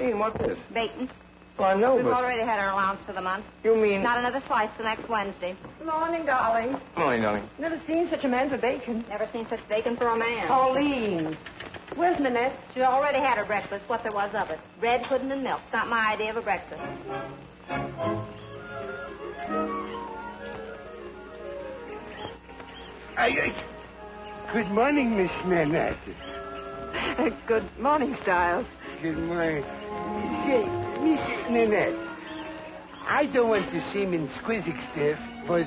mean? What's this? Bacon. Well, I know, We've but... already had our allowance for the month. You mean... Not another slice till next Wednesday. Morning, darling. Morning, darling. Never seen such a man for bacon. Never seen such bacon for a man. Pauline. Where's Nanette? She's already had her breakfast, what there was of it. Bread, pudding, and milk. Not my idea of a breakfast. Good morning, Miss Nanette. Good morning, Styles. Good morning. Say, Miss Nanette, I don't want to seem inquisitive, but,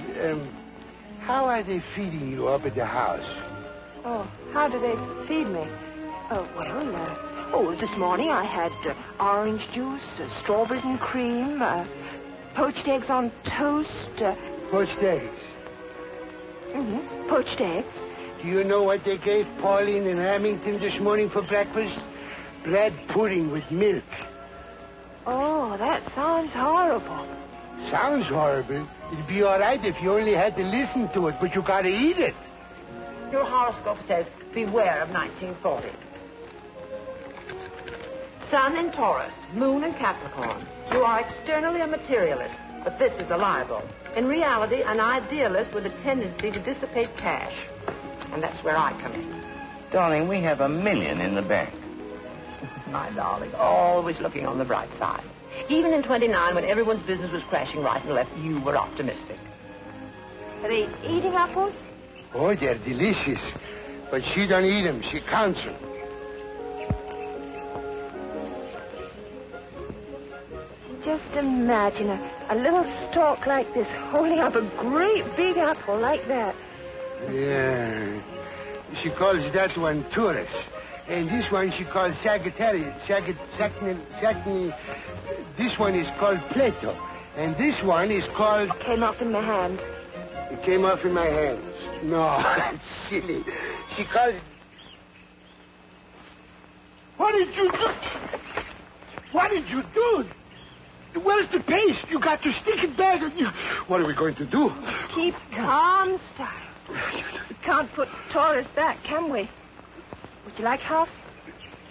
how are they feeding you up at the house? Oh, how do they feed me? This morning I had orange juice, strawberries and cream, poached eggs on toast. Poached eggs? Mm-hmm. Poached eggs. Do you know what they gave Pauline in Hamilton this morning for breakfast? Bread pudding with milk. Oh, that sounds horrible. Sounds horrible. It'd be all right if you only had to listen to it, but you gotta eat it. Your horoscope says, beware of 1940. Sun in Taurus, Moon in Capricorn. You are externally a materialist, but this is a libel. In reality, an idealist with a tendency to dissipate cash. And that's where I come in. Darling, we have $1 million in the bank. My darling, always looking on the bright side. Even in 29, when everyone's business was crashing right and left, you were optimistic. Are they eating apples? Oh, they're delicious. But she don't eat them. She counts them. Just imagine a little stalk like this holding up a great big apple like that. Yeah. She calls that one Taurus. And this one she calls Sagittarius. This one is called Plato. And this one is called... It came off in my hand. It came off in my hands. No, it's silly. She calls it... What did you do? What did you do? Where's the paste? You got to stick it back. What are we going to do? Keep calm, Styles. We can't put Taurus back, can we? Would you like half?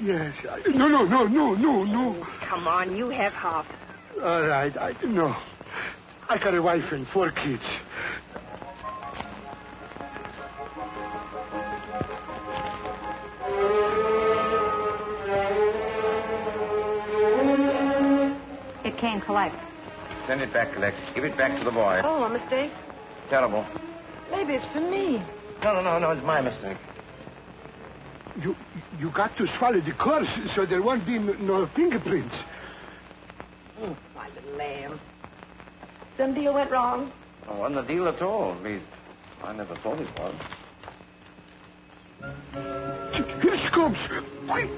Yes. No. Come on, you have half. All right. No. I got a wife and 4 kids. It came collect. Send it back, Lex. Give it back to the boy. Oh, a mistake? Terrible. Maybe it's for me. No. It's my mistake. You got to swallow the course so there won't be no fingerprints. Oh, my little lamb. Some deal went wrong? Oh, wasn't a deal at all. At least, I never thought it was. Here she comes. Quick.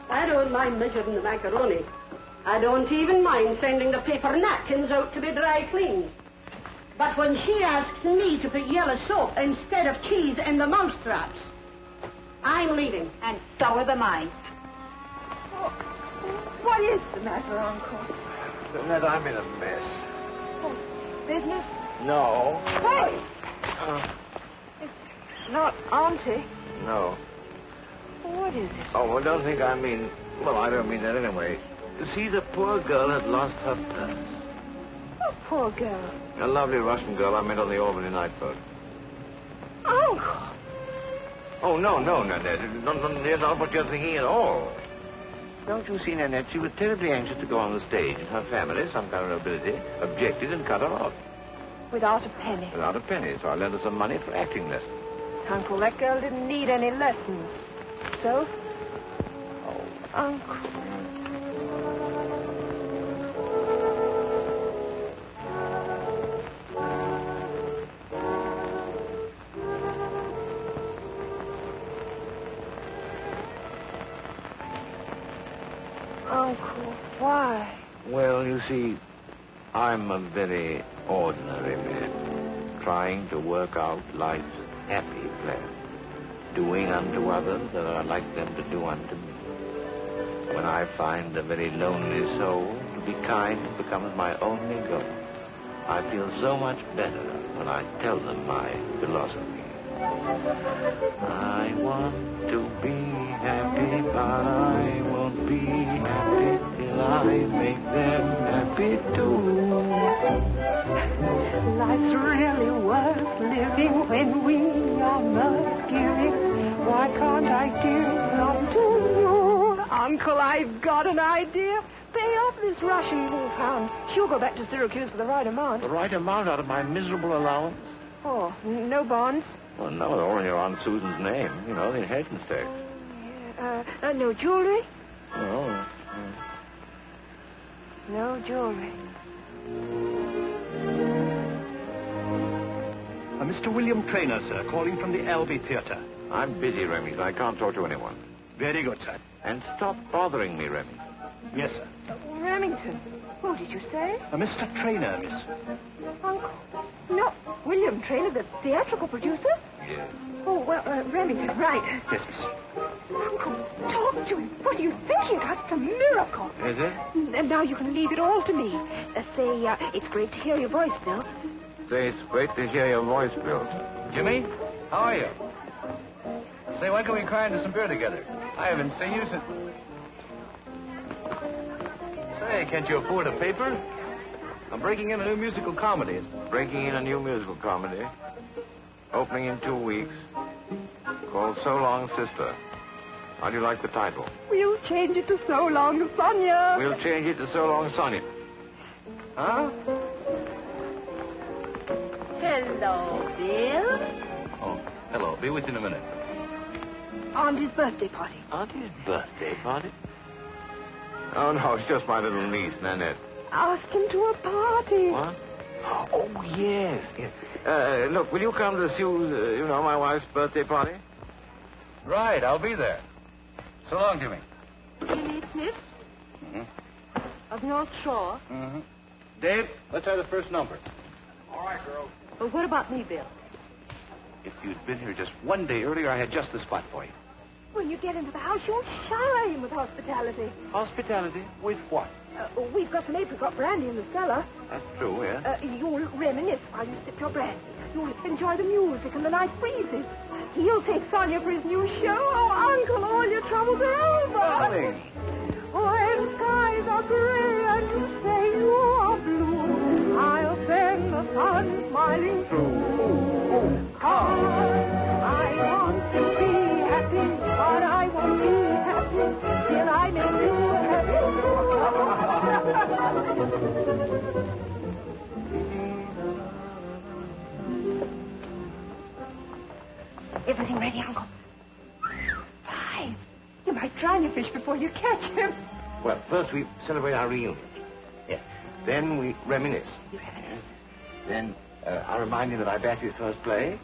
I don't mind measuring the macaroni. I don't even mind sending the paper napkins out to be dry cleaned. But when she asks me to put yellow soap instead of cheese in the mousetraps, I'm leaving. And so are the mine. What is the matter, Uncle? Nanette, I'm in a mess. Oh, business? No. Hey! It's not Auntie. No. What is it? Oh, well, don't think I mean... Well, I don't mean that anyway. You see, the poor girl had lost her purse. Oh, poor girl. A lovely Russian girl I met on the Albany night boat. Uncle! Oh, no, Nanette. That's not what you're thinking at all. Don't you see, Nanette, she was terribly anxious to go on the stage, and her family, some kind of nobility, objected and cut her off. Without a penny. Without a penny, so I lent her some money for acting lessons. Uncle, that girl didn't need any lessons. So? Oh. Uncle. Uncle, why? Well, you see, I'm a very ordinary man, trying to work out life's happy plan, doing unto others that I like them to do unto me. When I find a very lonely soul, to be kind becomes my only goal. I feel so much better when I tell them my philosophy. I want to be happy, but I won't be happy till I make them happy too. Life's really worth living when we are not giving. Why can't I give some to you? Uncle, I've got an idea. Pay off this Russian wolfhound. She'll go back to Syracuse for the right amount. The right amount out of my miserable allowance? Oh, no bonds? Well, no, they're all in your Aunt Susan's name. You know, the inheritance tax. No jewelry? No. No jewelry. Mr. William Traynor, sir, calling from the Albee Theatre. I'm busy, Remy, so I can't talk to anyone. Very good, sir. And stop bothering me, Remy. Yes, sir. Remington. What did you say? Mr. Traynor, miss. Uncle. No, William Traynor, the theatrical producer? Yes. Oh, well, Remington, right. Yes, miss. Uncle, talk to him. What are you thinking about? It's a miracle. Is it? And now you can leave it all to me. Say, it's great to hear your voice, Bill. Say, it's great to hear your voice, Bill. Jimmy, how are you? Say, when can we cry into some beer together? I haven't seen you since... Say, can't you afford a paper? I'm breaking in a new musical comedy. Breaking in a new musical comedy. Opening in 2 weeks. Called So Long, Sister. How do you like the title? We'll change it to So Long, Sonia. We'll change it to So Long, Sonia. Huh? Hello, Bill. Oh, hello. Be with you in a minute. Auntie's birthday party. Auntie's birthday party? Oh, no, it's just my little niece, Nanette. Ask him to a party. What? Oh, yes. Look, will you come to Sue's, my wife's birthday party? Right, I'll be there. So long, Jimmy. Jimmy Smith? Mm-hmm. Of North Shore? Mm-hmm. Dave, let's have the first number. All right, girl. Well, what about me, Bill? If you'd been here just one day earlier, I had just the spot for you. When you get into the house, you'll shower him with hospitality. Hospitality? With what? We've got some apricot brandy in the cellar. That's true, yeah. You'll reminisce while you sip your brandy. You'll enjoy the music and the nice breezes. He'll take Sonia for his new show. Oh, Uncle, all your troubles are over. Darling. When skies are gray and you say you are blue, I'll send the sun smiling through. 'Cause I want to be happy, but I won't be happy till I make you happy. Everything ready, Uncle? 5. You might drown your fish before you catch him. Well, first we celebrate our reunion. Yes. Then we reminisce. You reminisce. Then I remind you that I bat his first play.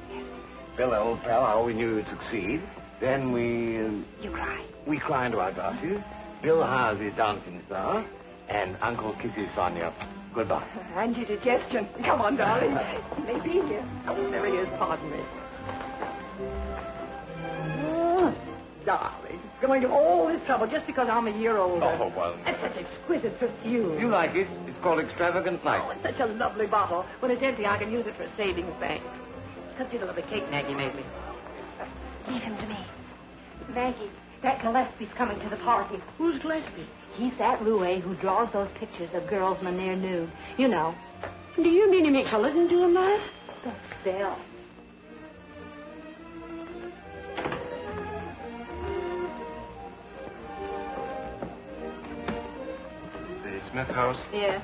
Bill, old pal, I always knew you'd succeed. Then we... You cry. We cry into our glasses. Bill hires his dancing star. And Uncle kisses Sonia goodbye. And your digestion. Come on, darling. He may be here. Oh, there he is. Pardon me. Darling, going to all this trouble just because I'm a year older. Oh, well... It's such exquisite perfume. You like it? It's called Extravagant Night. Oh, it's such a lovely bottle. When it's empty, I can use it for a savings bank. Consider the cake Maggie made me. Leave him to me. Maggie, that Gillespie's coming to the party. Who's Gillespie? He's that roue who draws those pictures of girls when they're nude. You know. Do you mean he makes a living doing that? That's Bill. The Smith house? Yes.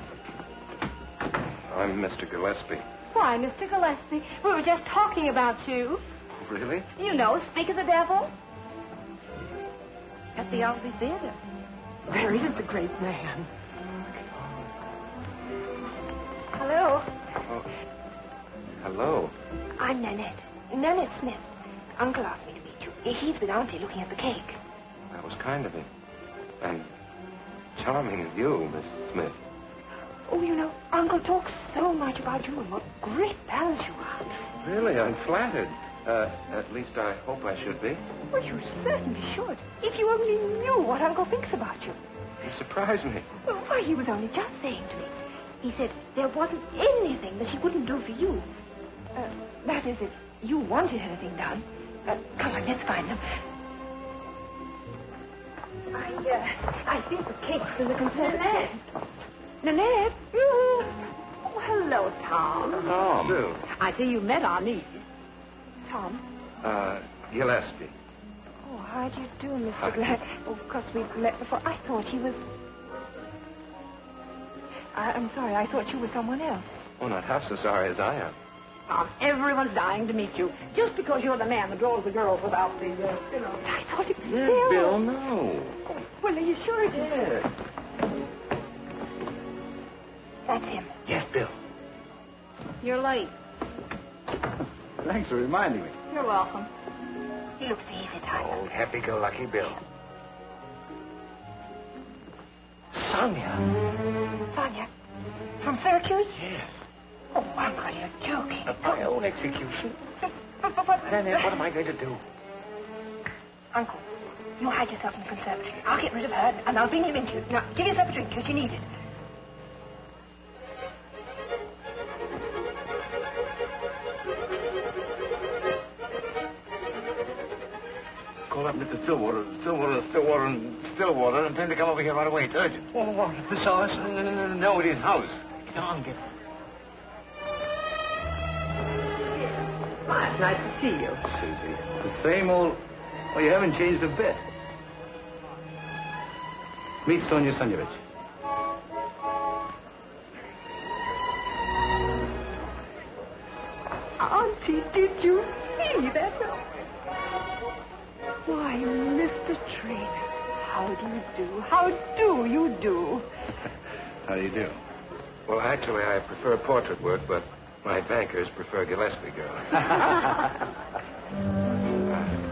I'm Mr. Gillespie. Why, Mr. Gillespie, we were just talking about you. Really? You know, Speak of the Devil. At the Albee Theatre. There is the great man. Hello. Oh. Hello. I'm Nanette. Nanette Smith. Uncle asked me to meet you. He's with Auntie looking at the cake. That was kind of him. And charming of you, Miss Smith. Oh, you know, Uncle talks so much about you and what great balance you are. Really, I'm flattered. At least I hope I should be. Well, you certainly should. If you only knew what Uncle thinks about you. You surprised me. Well, why, he was only just saying to me. He said there wasn't anything that he wouldn't do for you. That is, if you wanted anything done. Come on, let's find them. I think the cake's in the conservatory. Nanette? Oh, hello, Tom. Tom. Sue. I see you met our niece. Tom? Gillespie. Oh, how do you do, Mr. Glenn? Oh, of course, we've met before. I thought he was... I'm sorry, I thought you were someone else. Oh, not half so sorry as I am. Tom, everyone's dying to meet you. Just because you're the man that draws the girls without the, I thought it was Yes, Bill. Bill, no. Oh, well, are you sure it is? Yes. That's him. Yes, Bill. You're late. Thanks for reminding me. You're welcome. He looks the easy type. Oh, happy-go-lucky Bill. Sonia. Sonia? From Syracuse? Yes. Oh, Uncle, you're joking. At my own execution. But... Nanette, what am I going to do? Uncle, you hide yourself in the conservatory. I'll get rid of her, and I'll bring him into you. Now, give yourself a drink, because you need it. Call up Mr. Stillwater, and tell him to come over here right away. It's urgent. Oh, what? At this house? No, it is house. Get on, get... Hi, it's nice to see you. Susie. The same old... Oh, you haven't changed a bit. Meet Sonia Sonyevich. Auntie, did you see that? Why, Mr. Trainer, how do you do? How do you do? How do you do? Well, actually, I prefer portrait work, but my bankers prefer Gillespie girls.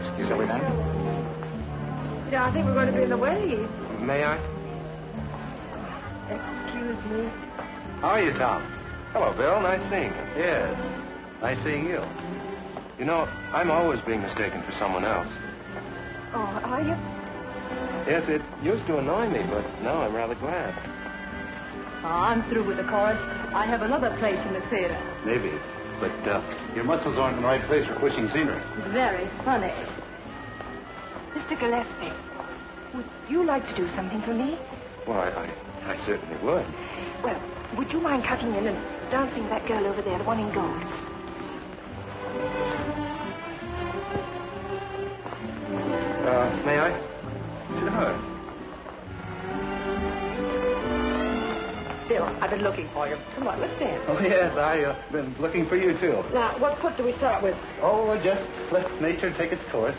Excuse me, madam. Yeah, I think we're going to be in the way. May I? Excuse me. How are you, Tom? Hello, Bill. Nice seeing you. Yes. Nice seeing you. You know, I'm always being mistaken for someone else. Oh, are you? Yes, it used to annoy me, but now I'm rather glad. I'm through with the chorus. I have another place in the theater. Maybe. But your muscles aren't in the right place for pushing scenery. Very funny. Mr. Gillespie, would you like to do something for me? Well, I certainly would. Well, would you mind cutting in and dancing that girl over there, the one in gold? May I? Sure. Bill, I've been looking for you. Come on, let's dance. Oh, yes, I've been looking for you, too. Now, what foot do we start with? Oh, just let nature take its course.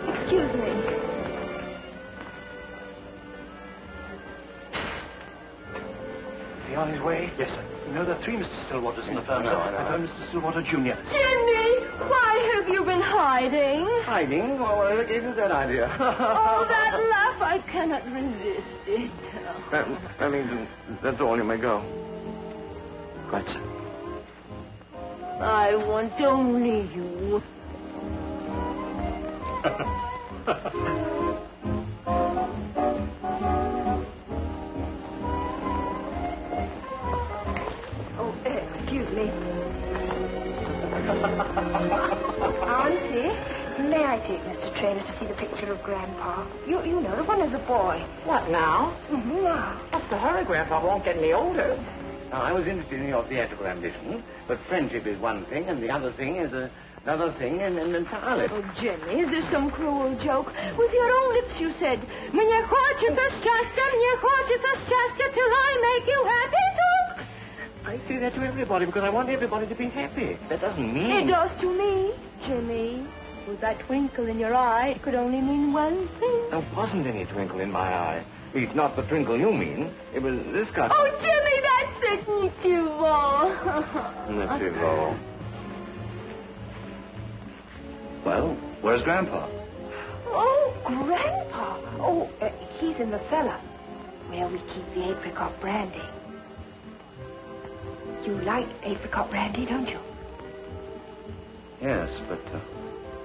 Excuse me. Is he on his way? Yes, sir. You know, there are 3 Mr. Stillwaters in the firm, No, sir. I know. I found Mr. Stillwater Jr. Jimmy, why have you been hiding? Hiding? Well, I gave you that idea. Oh, that laugh, I cannot resist it. That means that's all. You may go. Right, sir. I want only you. Oh, excuse me. Auntie, may I take Mr. Trainer to see the picture of Grandpa? You know, the one as a boy. What now? Mm-hmm, now. What's the hurry, Grandpa won't get any older. Now, I was interested in your theatrical ambition, but friendship is one thing, and the other thing is another thing entirely. Oh, Jimmy, is this some cruel joke? With your own lips you said, "Mnie хочется счастья till I make you happy too." I say that to everybody because I want everybody to be happy. That doesn't mean... It does to me, Jimmy. With that twinkle in your eye, it could only mean one thing. There wasn't any twinkle in my eye. It's not the twinkle you mean. It was this kind. Oh, Jimmy, that's it. Nativo. Well, where's Grandpa? Oh, Grandpa. Oh, he's in the cellar, where we keep the apricot brandy. You like apricot brandy, don't you? Yes, but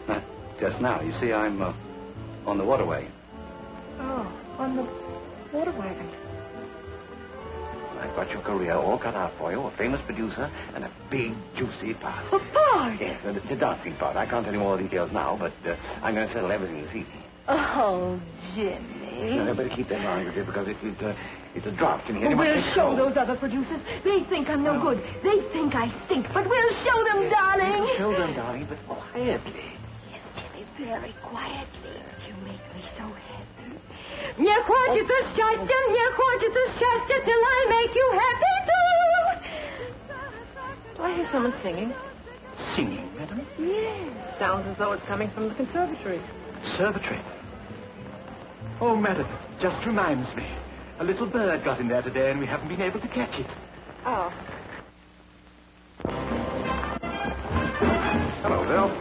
not just now. You see, I'm on the waterway. Oh, on the water wagon. I've got your career all cut out for you, a famous producer, and a big, juicy part. A part? Yes, and it's a dancing part. I can't tell you more details now, but I'm going to settle everything this evening. Oh, Jimmy. Now, I better keep that on with you because it's a draft in here. We'll show those other producers. They think I'm no good. They think I stink, but we'll show them, darling. Show them, darling, but quietly. Yes, Jimmy, very quietly. You make me so happy. Мне хочется счастья till I make you happy too. Do I hear someone singing? Singing, madam? Yes. Sounds as though it's coming from the conservatory. Conservatory. Oh, madam, just reminds me. A little bird got in there today and we haven't been able to catch it. Oh. Hello, Bill.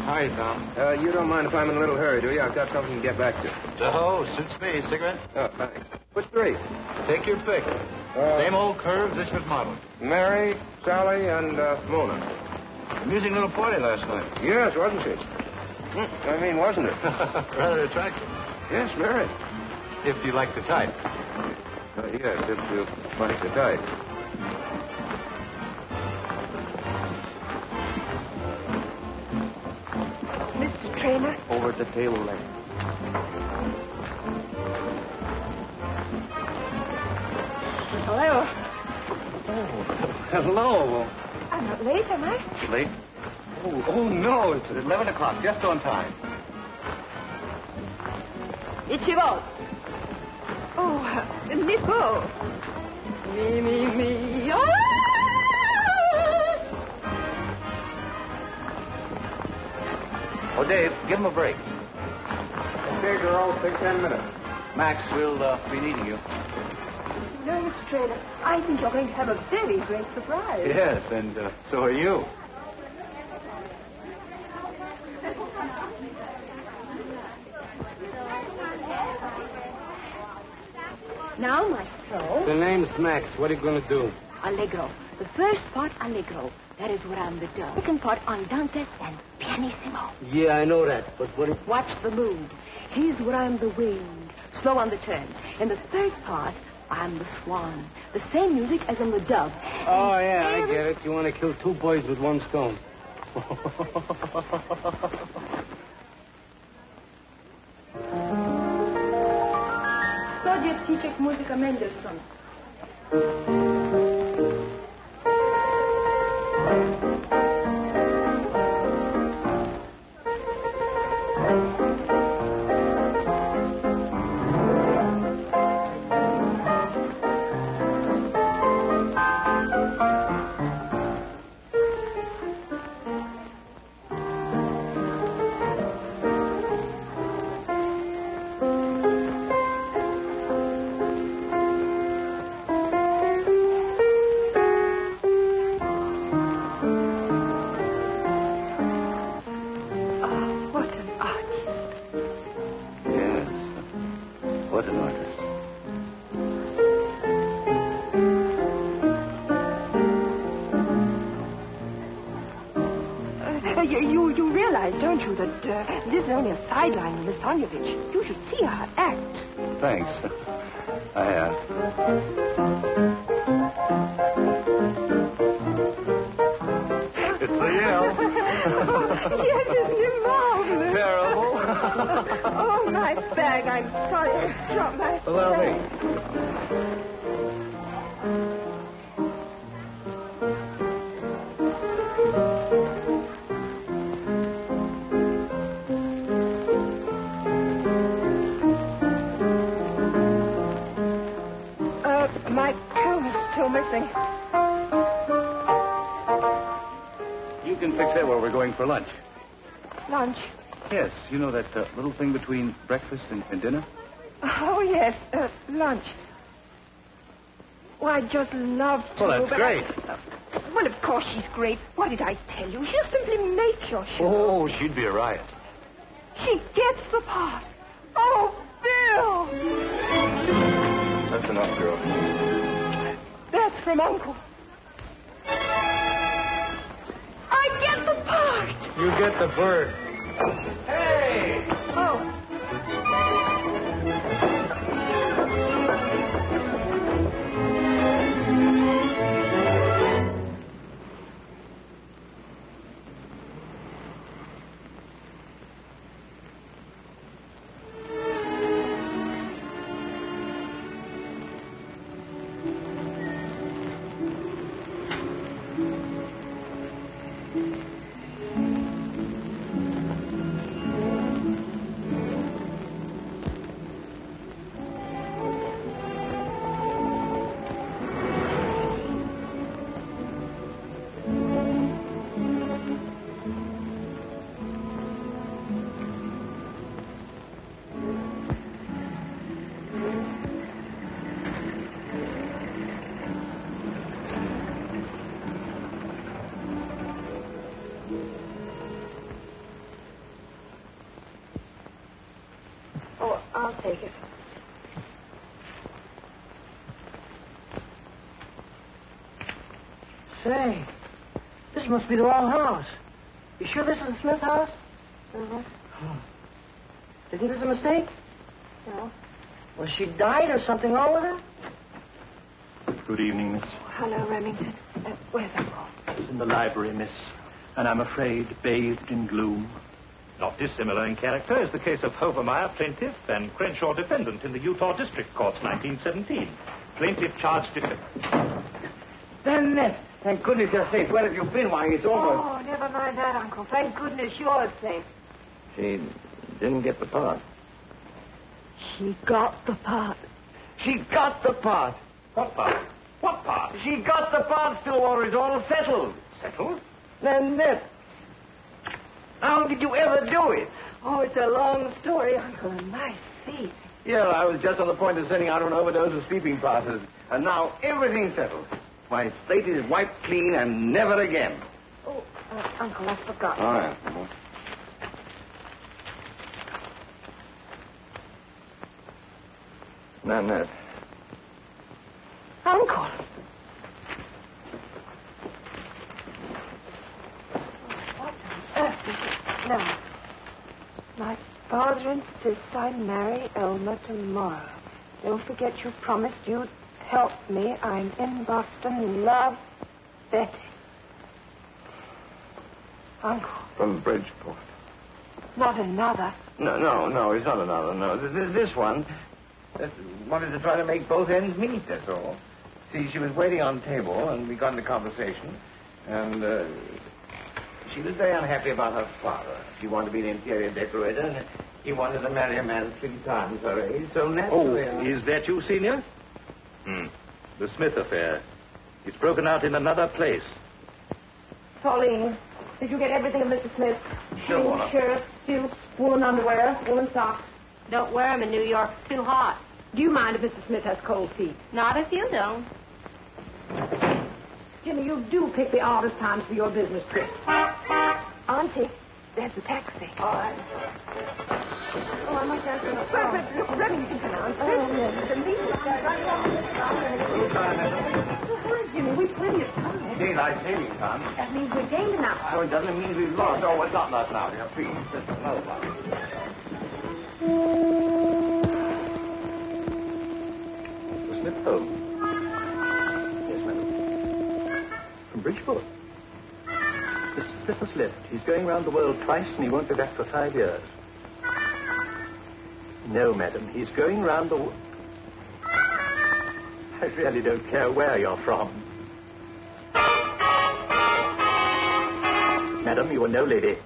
Hi, Tom. You don't mind if I'm in a little hurry, do you? I've got something to get back to. Oh, suits me. Cigarette? Oh, thanks. Which three? Take your pick. Same old curves, this was modeled. Mary, Sally, and Mona. Amusing little party last night. Yes, wasn't she? I mean, wasn't it? Rather attractive. Yes, Mary. If you like the type. Yes, if you like the type. Mr. Trainer? Over at the table there. Hello. Oh, hello. I'm not late, am I? Late? Oh, no, it's 11 o'clock, just on time. Ichigo. Oh, Nico. Me. Oh! Oh, Dave, give him a break. Okay, girls, take 10 minutes. Max, we'll be needing you. No, Mr. Trainer, I think you're going to have a very great surprise. Yes, and so are you. Now, maestro, The name's Max. What are you going to do? allegro. The first part, allegro. That is where I'm the dove. Second part, andante and pianissimo. Yeah, I know that. But what... Watch the mood. Here's where I'm the wind. Slow on the turn. In the third part, I'm the swan. The same music as in the dove. Oh, yeah, I get it. You want to kill two birds with one stone. Studied teacher Musica Mendelssohn. What an artist. You realize, don't you, that this is only a sideline of Miss Sonyevich. You should see her act. Thanks. I have. It's the Yale. Yes, isn't it marvelous? Terrible. Oh, my bag. I'm sorry. I dropped my Well, bag. You can fix that while we're going for lunch. Lunch? Yes, you know that little thing between breakfast and dinner? Oh, yes, lunch. Well, I'd just love to. Well, that's but great. Well, of course she's great. What did I tell you? She'll simply make your show. Oh, she'd be a riot. She gets the part. Oh, Bill! That's enough, girl. That's from Uncle. I get the part. You get the bird. Hey! Oh. Oh, I'll take it. Say, this must be the wrong house. You sure this is the Smith house? Uh-huh. Isn't this a mistake? No. Was she died or something wrong with her? Good evening, miss. Hello, Remington. Where's Uncle? It's in the library, miss. And I'm afraid bathed in gloom. Not dissimilar in character is the case of Hovermeyer, plaintiff, and Crenshaw, defendant in the Utah District Courts, 1917. Plaintiff charged defendant. Nanette, thank goodness you're safe. Where have you been? Why, it's almost... Oh, never mind that, Uncle. Thank goodness you're safe. She didn't get the part. She got the part. She got the part. What part? What part? She got the part, Stillwater. It's all settled. Settled? Nanette, how did you ever do it? Oh, it's a long story, Uncle. A nice feat. Yeah, I was just on the point of sending out an overdose of sleeping powders. And now everything's settled. My slate is wiped clean and never again. Oh, Uncle, I forgot. All right. Nanette. Uncle. Now, my father insists I marry Elmer tomorrow. Don't forget you promised you'd help me. I'm in Boston. Love, Betty. Uncle. From Bridgeport. Not another. No, it's not another. No, this one wanted to try to make both ends meet, that's all. See, she was waiting on table, and we got into conversation, and she was very unhappy about her father. She wanted to be an interior decorator, and he wanted to marry a man 3 times her age, so naturally... Oh, is that you, Senior? The Smith affair. It's broken out in another place. Pauline, did you get everything of Mr. Smith? Sure. Shirts, suits, woolen underwear, woolen socks. Don't wear 'em in New York. It's too hot. Do you mind if Mr. Smith has cold feet? Not if you don't. Jimmy, you do pick the oddest times for your business trip. Auntie, there's a taxi. All right. Oh, I might ask you. Look, Remington come out. Oh, yes. The lease is there right along. Jimmy, we've plenty of time. Daylight saving time. That means we're gained enough. Oh, it doesn't mean we've lost. Oh, it's not lost now. Yeah, please. Just another one. The Smith home? Yes, madam. From Bridgeport? Mr. Smith has left. He's going round the world twice and he won't be back for 5 years. No, madam. He's going round the... I really don't care where you're from. Madam, you are no lady.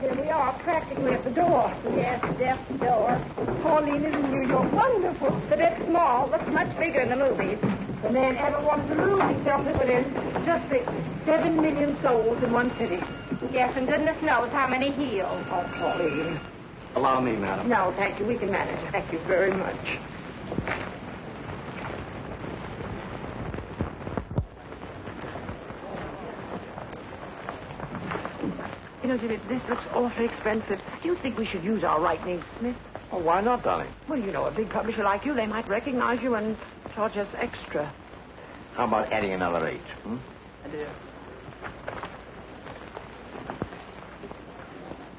Here we are, practically at the door. Yes, death's door. Pauline is in New York. Wonderful. The bit small. Looks much bigger in the movies. The man ever wanted to lose himself to put in just the 7 million souls in one city. Yes, and goodness knows how many healed. Oh, Pauline. Allow me, madam. No, thank you. We can manage it. Thank you very much. You know, Jimmy, this looks awfully expensive. Do you think we should use our right name, Smith? Oh, why not, darling? Well, you know, a big publisher like you, they might recognize you and charge us extra. How about adding another H?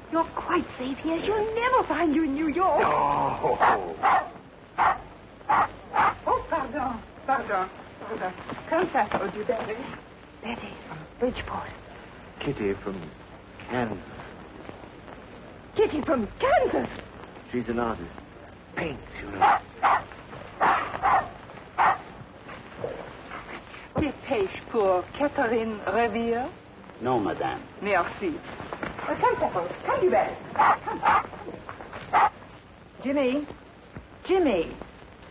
You're quite safe here. She'll never find you in New York. Oh. Oh, pardon. Pardon. Come s'appelle you, Betty? Betty from Bridgeport. Kitty from Kansas. Kitty from Kansas. She's an artist. Paints, you know. Dépêche pour Catherine Revere. Non, madame. Merci. Come, Pepper. Come, you Betty. Come. Jimmy? Jimmy?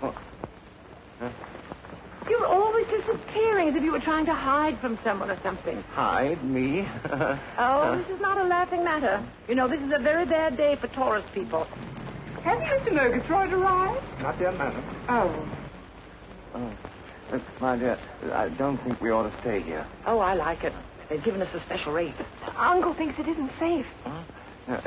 Oh. Huh? You're always disappearing as if you were trying to hide from someone or something. Hide me? Oh, this is not a laughing matter. You know, this is a very bad day for tourist people. Have you, Mr. Murgatroyd, arrived? Not yet, madam. Oh. Look, my dear, I don't think we ought to stay here. Oh, I like it. They've given us a special rate. Uncle thinks it isn't safe. No,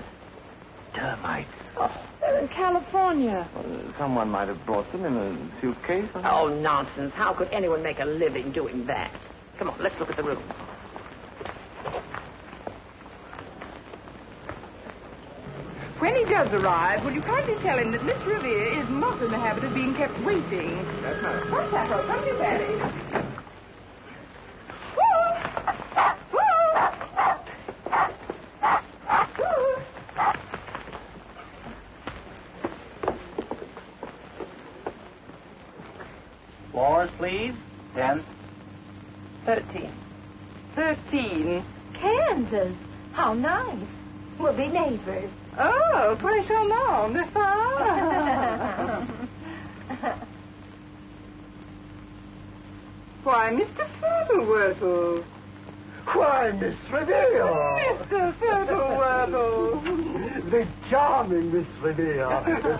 termites. Oh, they're in California. Well, someone might have brought them in a suitcase. Oh, nonsense. How could anyone make a living doing that? Come on, let's look at the room. When he does arrive, will you kindly tell him that Miss Revere is not in the habit of being kept waiting? Yes, madam. What's that? Come to Betty. Floors, please. 10. 13. 13. Kansas. How nice. We'll be neighbors. Oh, très charmant, n'est-ce pas? Why, Mr. Fiddlewurtle. Why, Miss Revere. Mr. Fiddlewurtle. The charming Miss Revere.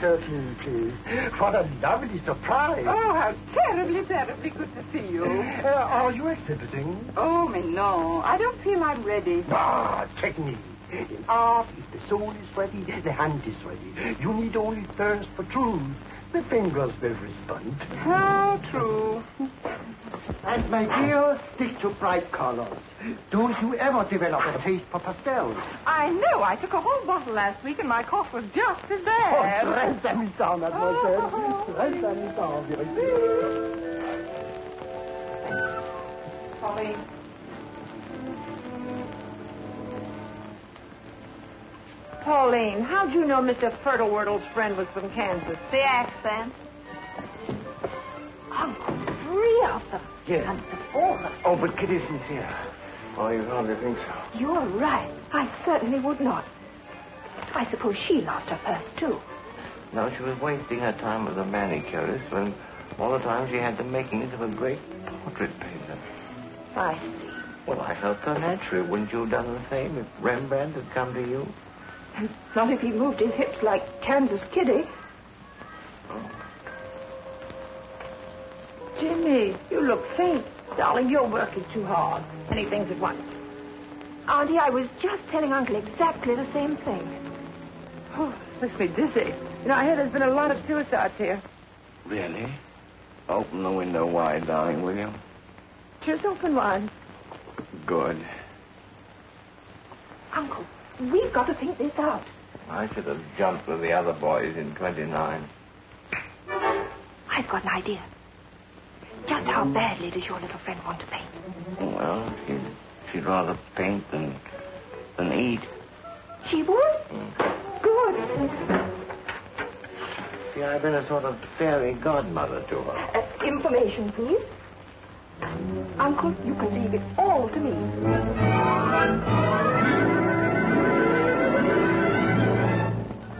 13, please. What a lovely surprise. Oh, how terribly, terribly good to see you. Are you exhibiting? Oh, mais non. I don't feel I'm ready. Ah, technique. In art, if the soul is ready, the hand is ready. You need only thirst for truth. The fingers will respond. How true. And, my dear, stick to bright colors. Don't you ever develop a taste for pastels. I know. I took a whole bottle last week and my cough was just as bad. Très amusant, mademoiselle. Très amusant, vérité. Pauline. Pauline, how'd you know Mr. Fertilewurtle's friend was from Kansas? The accent. Uncle, 3 of them. Yes. And the 4. Oh, but Kitty's sincere. Oh, you hardly think so. You're right. I certainly would not. I suppose she lost her purse, too. No, she was wasting her time with a manicurist when all the time she had the makings of a great portrait painter. I see. Well, I felt so naturally. Wouldn't you have done the same if Rembrandt had come to you? Not if he moved his hips like Kansas Kitty. Jimmy, you look faint. Darling, you're working too hard. Many things at once. Auntie, I was just telling Uncle exactly the same thing. Oh, makes me dizzy. You know, I hear there's been a lot of suicides here. Really? Open the window wide, darling, will you? Just open wide. Good. Uncle, we've got to think this out. I should have jumped with the other boys in 29. I've got an idea. Just how badly does your little friend want to paint? Well, she'd rather paint than eat. She would? Good. See, I've been a sort of fairy godmother to her. Information, please. Uncle, you can leave it all to me.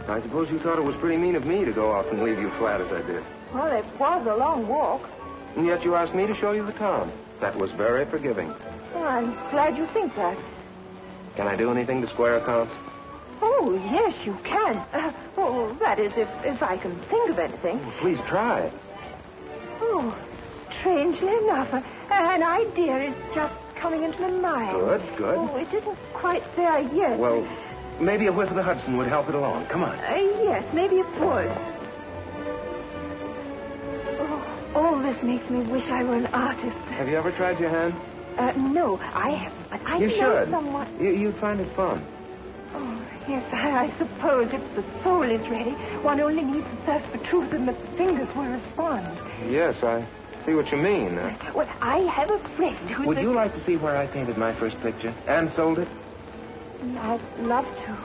I suppose you thought it was pretty mean of me to go off and leave you flat as I did. Well, it was a long walk. And yet you asked me to show you the town. That was very forgiving. Well, I'm glad you think that. Can I do anything to square accounts? Oh, yes, you can. Well, that is, if I can think of anything. Well, please try. Oh, strangely enough, an idea is just coming into my mind. Good. Oh, it isn't quite there yet. Well, maybe a whiff of the Hudson would help it along. Come on. Yes, maybe it would. Oh, all this makes me wish I were an artist. Have you ever tried your hand? No, I haven't, but I You know should. someone... You'd find it fun. Oh, yes, I suppose if the soul is ready, one only needs to thirst for truth and the fingers will respond. Yes, I see what you mean. Well, I have a friend who's... Would you like to see where I painted my first picture and sold it? I'd love to.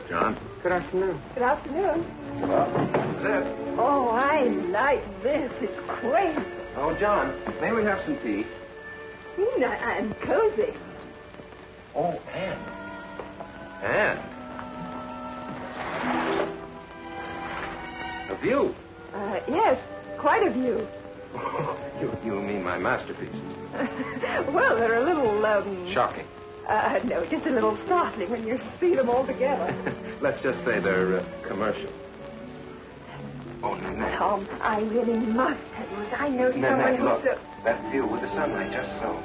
John. Good afternoon. Good afternoon. Well, that's it. Oh, I like this. It's quaint. Oh, John, may we have some tea? I'm cozy. Oh, Anne. Anne. A view. Yes, quite a view. You mean my masterpiece. Well, they're a little, Shocking. No, just a little startling when you see them all together. Let's just say they're commercial. Oh, Nanette. Tom, I really must tell you, as I know someone Nanette, who's... look. That view with the sunlight just so.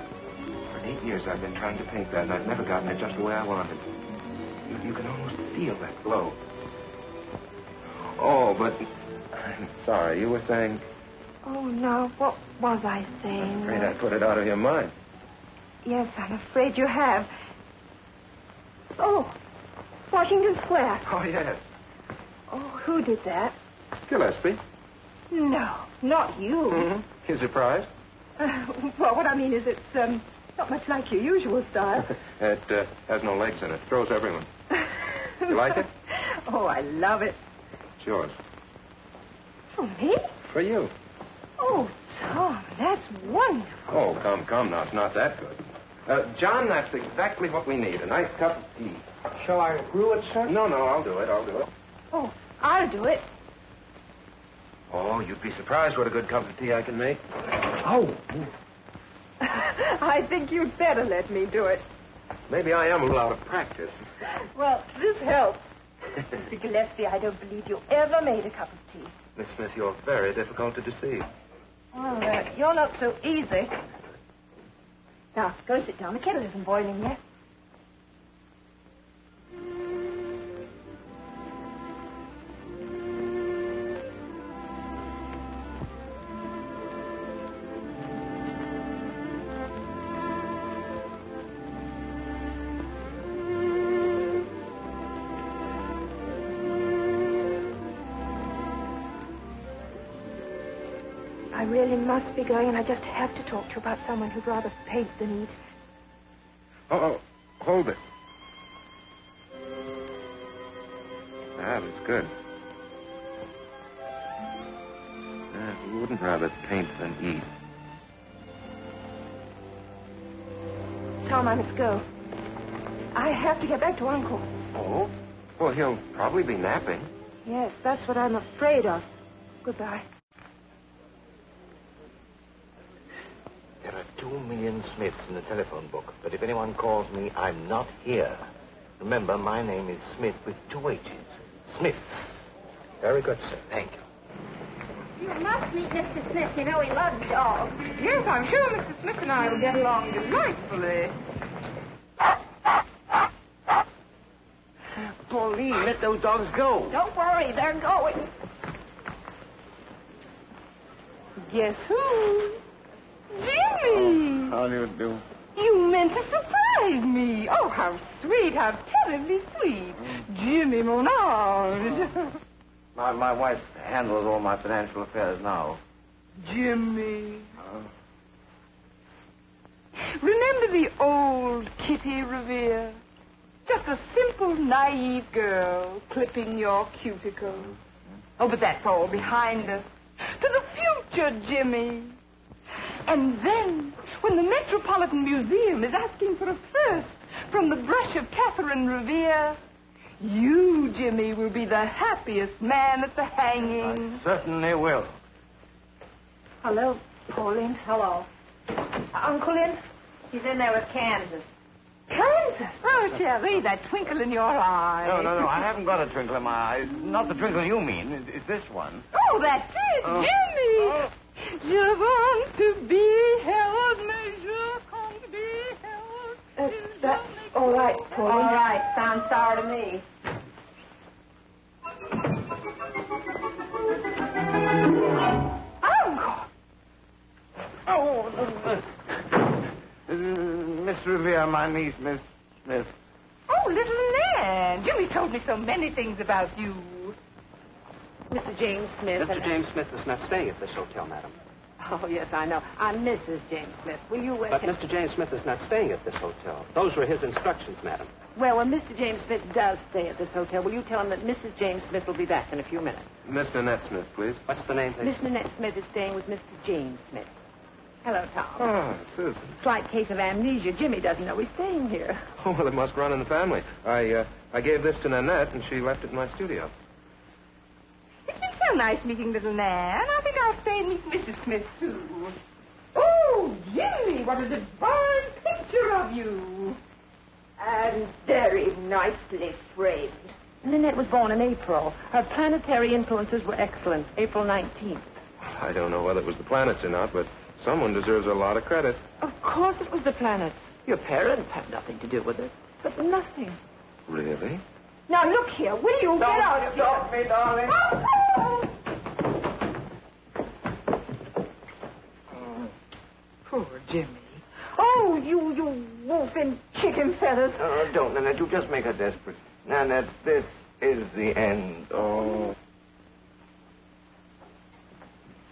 For 8 years I've been trying to paint that, and I've never gotten it just the way I wanted. You can almost feel that glow. Oh, but... I'm sorry, you were saying... Oh, now, what was I saying? I'm afraid I put it out of your mind. Yes, I'm afraid you have. Oh, Washington Square. Oh, yes. Oh, who did that? Gillespie. No, not you. Mm-hmm. You surprised? Well, what I mean is it's not much like your usual style. It has no legs in it. Throws everyone. You like it? Oh, I love it. It's yours. For me? For you. Oh, Tom, that's wonderful. Oh, come now. It's not that good. John, that's exactly what we need. A nice cup of tea. Shall I brew it, sir? No, I'll do it. Oh, I'll do it. Oh, you'd be surprised what a good cup of tea I can make. Oh. I think you'd better let me do it. Maybe I am a little out of practice. Well, this helps. Mr. Gillespie, I don't believe you ever made a cup of tea. Miss Smith, you're very difficult to deceive. Well, you're not so easy. Now, go sit down. The kettle isn't boiling yet. I really must be going, and I just have to talk to you about someone who'd rather paint than eat. Oh, hold it. Ah, that's good. Who wouldn't rather paint than eat? Tom, I must go. I have to get back to Uncle. Oh? Well, he'll probably be napping. Yes, that's what I'm afraid of. Goodbye. There are 2 million Smiths in the telephone book, but if anyone calls me, I'm not here. Remember, my name is Smith with 2 H's. Smith. Very good, sir. Thank you. You must meet Mr. Smith. You know he loves dogs. Yes, I'm sure Mr. Smith and I will get along delightfully. Pauline, let those dogs go. Don't worry, they're going. Guess who? Jimmy! How do you do? You meant to surprise me. Oh, how sweet, how terribly sweet. Jimmy, mon ange. My wife handles all my financial affairs now. Jimmy. Remember the old Kitty Revere? Just a simple, naive girl clipping your cuticles. Oh, but that's all behind us. To the future, Jimmy. And then, when the Metropolitan Museum is asking for a first from the brush of Catherine Revere. You, Jimmy, will be the happiest man at the hanging. I certainly will. Hello, Pauline. Hello. Uncle in? He's in there with Kansas. Kansas? Oh, Sherry, that twinkle in your eye. No. I haven't got a twinkle in my eye. Not the twinkle you mean. It's this one. Oh, that's it, Jimmy. Je want to be held, measure, come to be held. That's all right, Pauline. All right. Sounds sour to me. Miss Revere, my niece, Miss Smith. Oh, little Nan. Jimmy told me so many things about you. Mr. James Smith. Mr. James Smith is not staying at this hotel, madam. Oh, yes, I know. I'm Mrs. James Smith. Will you... But Mr. James Smith is not staying at this hotel. Those were his instructions, madam. Well, when Mr. James Smith does stay at this hotel, will you tell him that Mrs. James Smith will be back in a few minutes? Miss Nanette Smith, please. What's the name, please? Miss Nanette Smith is staying with Mr. James Smith. Hello, Tom. Oh, Susan. Slight case of amnesia. Jimmy doesn't know he's staying here. Oh, well, it must run in the family. I gave this to Nanette, and she left it in my studio. It's been so nice meeting little Nan. I think I'll stay and meet Mrs. Smith, too. Oh, Jimmy, what a divine picture of you. And very nicely framed. Nanette was born in April. Her planetary influences were excellent. April 19th. I don't know whether it was the planets or not, but someone deserves a lot of credit. Of course it was the planets. Your parents had nothing to do with it. But nothing. Really? Now, look here. Will you get out of here? Don't me, darling. Poor Jimmy. Oh, you wolf in chicken feathers. Don't, Nanette. You just make her desperate. Nanette, this is the end. Oh.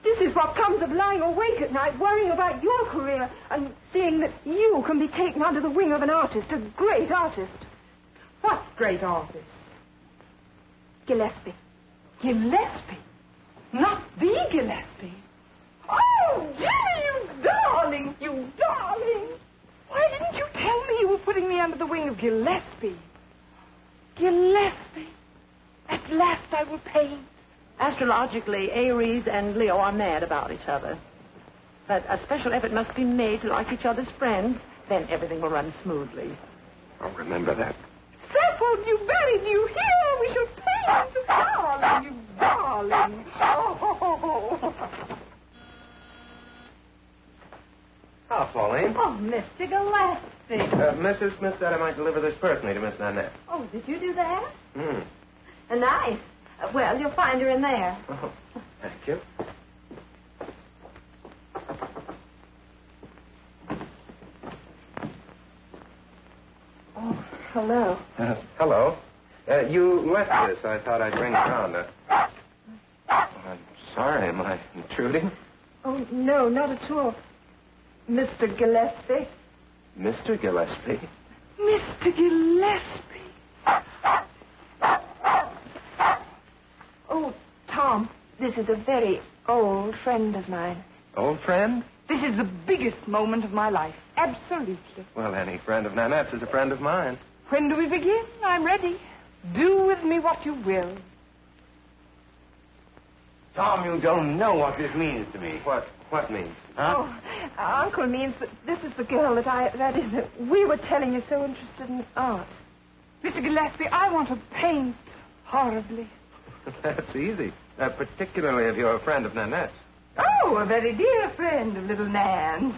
This is what comes of lying awake at night, worrying about your career, and seeing that you can be taken under the wing of an artist, a great artist. What great artist? Gillespie. Gillespie? Not the Gillespie. Oh, Jimmy, you darling, you darling. Why didn't you tell me you were putting me under the wing of Gillespie? Gillespie. At last I will paint. Astrologically, Aries and Leo are mad about each other. But a special effort must be made to like each other's friends. Then everything will run smoothly. I'll remember that. Settled, you very new hero. We shall paint, you darling, you darling. Oh. Ah, Pauline. Oh, Mr. Gillespie. Mrs. Smith said I might deliver this personally to Miss Nanette. Oh, did you do that? Hmm. Nice. Well, you'll find her in there. Oh, thank you. Oh, hello. Hello. You left this. I thought I'd bring it round. I'm sorry. Am I intruding? Oh, no, not at all. Mr. Gillespie. Mr. Gillespie? Mr. Gillespie. Oh, Tom, this is a very old friend of mine. Old friend? This is the biggest moment of my life. Absolutely. Well, any friend of Nanette's is a friend of mine. When do we begin? I'm ready. Do with me what you will. Tom, you don't know what this means to me. What means? Huh? Oh, Uncle means that this is the girl that we were telling you so interested in art. Mr. Gillespie, I want to paint horribly. That's easy. Particularly if you're a friend of Nanette's. Oh, a very dear friend of little Nan.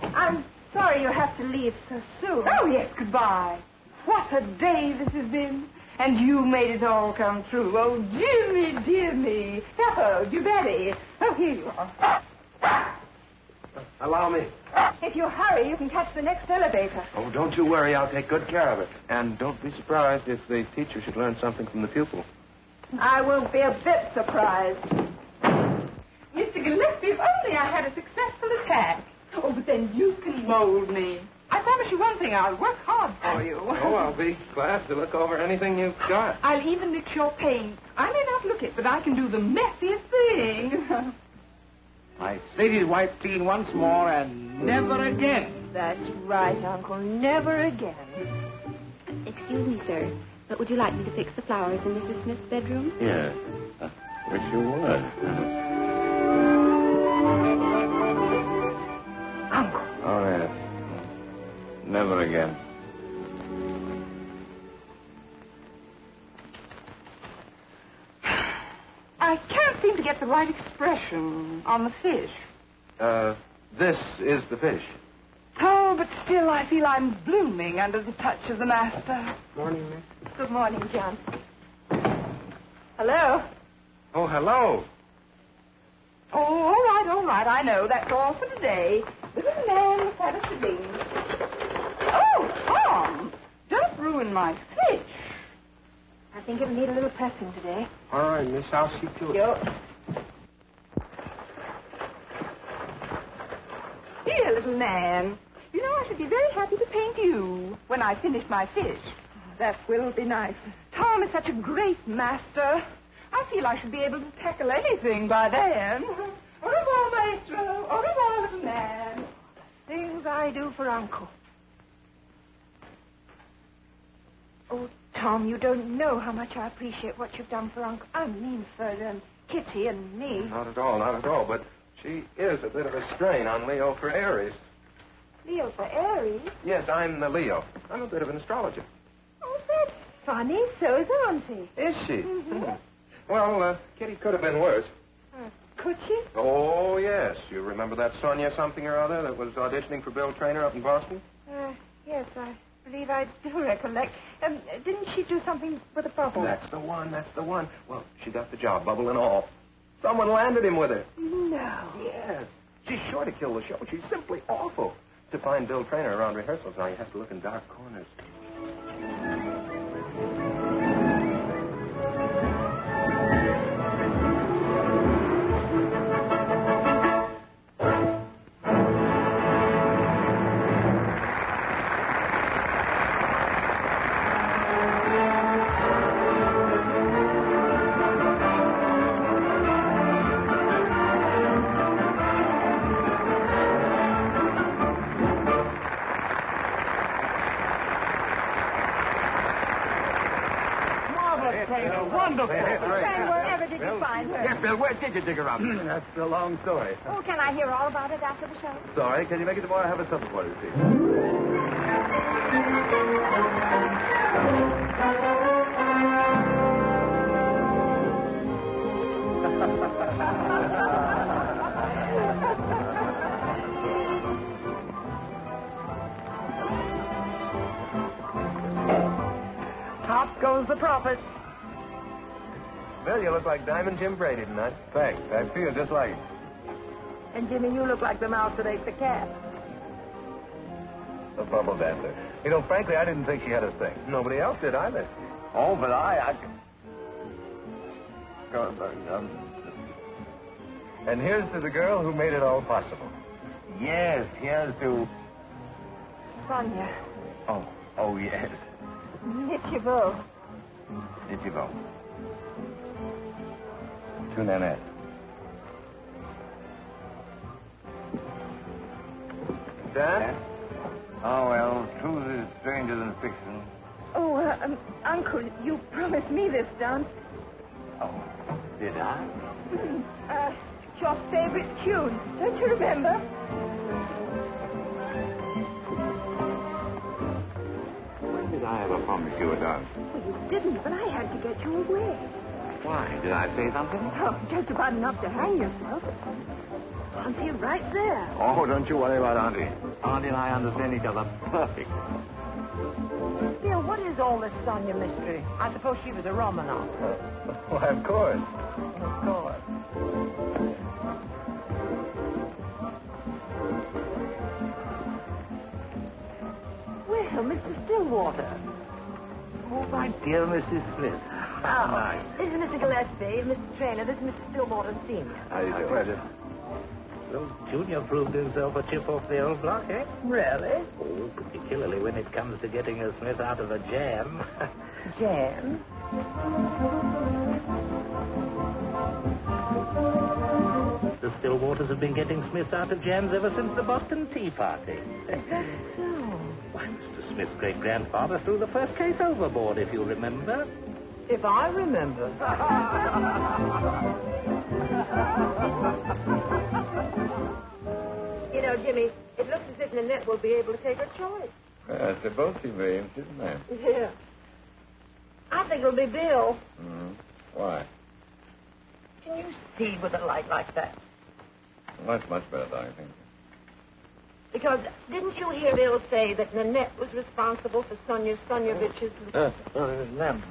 I'm sorry you have to leave so soon. Oh, yes, goodbye. What a day this has been. And you made it all come true. Oh, Jimmy, dear me. Oh, you Betty. Oh, here you are. Allow me. If you hurry, you can catch the next elevator. Oh, don't you worry. I'll take good care of it. And don't be surprised if the teacher should learn something from the pupil. I won't be a bit surprised. Mr. Gillespie, if only I had a successful attack. Oh, but then you can mold me. I promise you one thing, I'll work hard for you. Oh, I'll be glad to look over anything you've got. I'll even mix your paint. I may not look it, but I can do the messiest thing. I stated wife clean once more and never again. That's right, Uncle. Never again. Excuse me, sir, but would you like me to fix the flowers in Mrs. Smith's bedroom? Yes. Wish you would. Uncle. Oh, yes. Never again. I can't seem to get the right expression on the fish. This is the fish. Oh, but still I feel I'm blooming under the touch of the master. Morning, miss. Good morning, John. Hello? Oh, hello. Oh, all right. I know. That's all for today. Little man had a sling. Oh, Tom! Don't ruin my fish. I think it'll need a little pressing today. All right, miss. I'll see to it. Yo. Here, little man. You know, I should be very happy to paint you when I finish my fish. That will be nice. Tom is such a great master. I feel I should be able to tackle anything by then. Au revoir, maestro. Au revoir, little man. Things I do for Uncle. Oh, Tom, you don't know how much I appreciate what you've done for Uncle. I mean for Kitty and me. Not at all. But she is a bit of a strain on Leo for Aries. Leo for Aries? Yes, I'm the Leo. I'm a bit of an astrologer. Oh, that's funny. So is Auntie. Is she? Mm-hmm. Well, Kitty could have been worse. Could she? Oh, yes. You remember that Sonia something or other that was auditioning for Bill Traynor up in Boston? Yes, I believe I do recollect. Didn't she do something with a bubble? That's the one. Well, she got the job, bubble and all. Someone landed him with her. No. Yes. She's sure to kill the show. She's simply awful. To find Bill Traynor around rehearsals now, you have to look in dark corners. Wonderful. Say, wherever did you find her? Yes, Bill, where did you dig her up? That's a long story. Oh, can I hear all about it after the show? Sorry, can you make it tomorrow? I have a supper for you, see. Top goes the profit. Bill, you look like Diamond Jim Brady tonight. Thanks. I feel just like it. And Jimmy, you look like the mouse that ate the cat. The bubble dancer. You know, frankly, I didn't think she had a thing. Nobody else did either. Oh, but I... And here's to the girl who made it all possible. Yes, here's to... Sonia. Oh, yes. Nichivo. Did you go? To Nanette. Dad? Oh, well, truth is stranger than fiction. Oh, Uncle, you promised me this dance. Oh, did I? Your favorite tune. Don't you remember? When did I ever promise you a dance? Well, you didn't, but I had to get you away. Why? Did I say something? Oh, just about enough to hang yourself. Auntie, right there. Oh, don't you worry about Auntie. Auntie and I understand each other perfect. Bill, what is all this Sonia mystery? I suppose she was a Romanov. Why, of course. Of course. Well, Mrs. Stillwater. Oh, my dear Mrs. Smith. Oh, this is Mr. Gillespie, Mr. Traynor. This is Mr. Stillwater Sr. How do you do? Pleasure. So Junior proved himself a chip off the old block, eh? Really? Oh, particularly when it comes to getting a Smith out of a jam. Jam? The Stillwaters have been getting Smiths out of jams ever since the Boston Tea Party. Is that so? Why, Mr. Smith's great-grandfather threw the first case overboard, if you remember. If I remember. You know, Jimmy, it looks as if Nanette will be able to take her choice. Yes, they're both civilians, isn't they? Yeah. I think it'll be Bill. Why? Can you see with a light like that? Well, that's much better, I think. Because didn't you hear Bill say that Nanette was responsible for Sonia Sonyavich's... Well, it was them.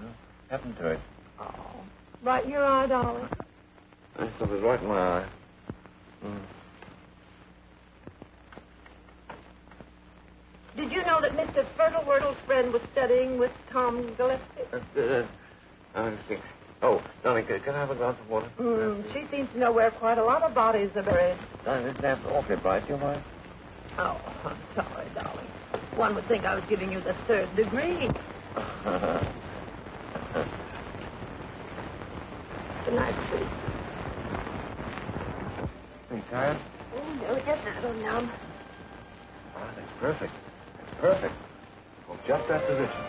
Happened to it. Oh, right in your eye, darling. I thought it was right in my eye. Did you know that Mr. Fertile-Wordle's friend was studying with Tom Gillespie? I think. Oh, darling, can I have a glass of water? She seems to know where quite a lot of bodies are buried. Darling, this lamp's awfully bright. Do you mind? Oh, I'm sorry, darling. One would think I was giving you the third degree. Good night, sweet. Are you tired? Oh, no, just a little numb. Ah, that's perfect. That's perfect. Well, just that position.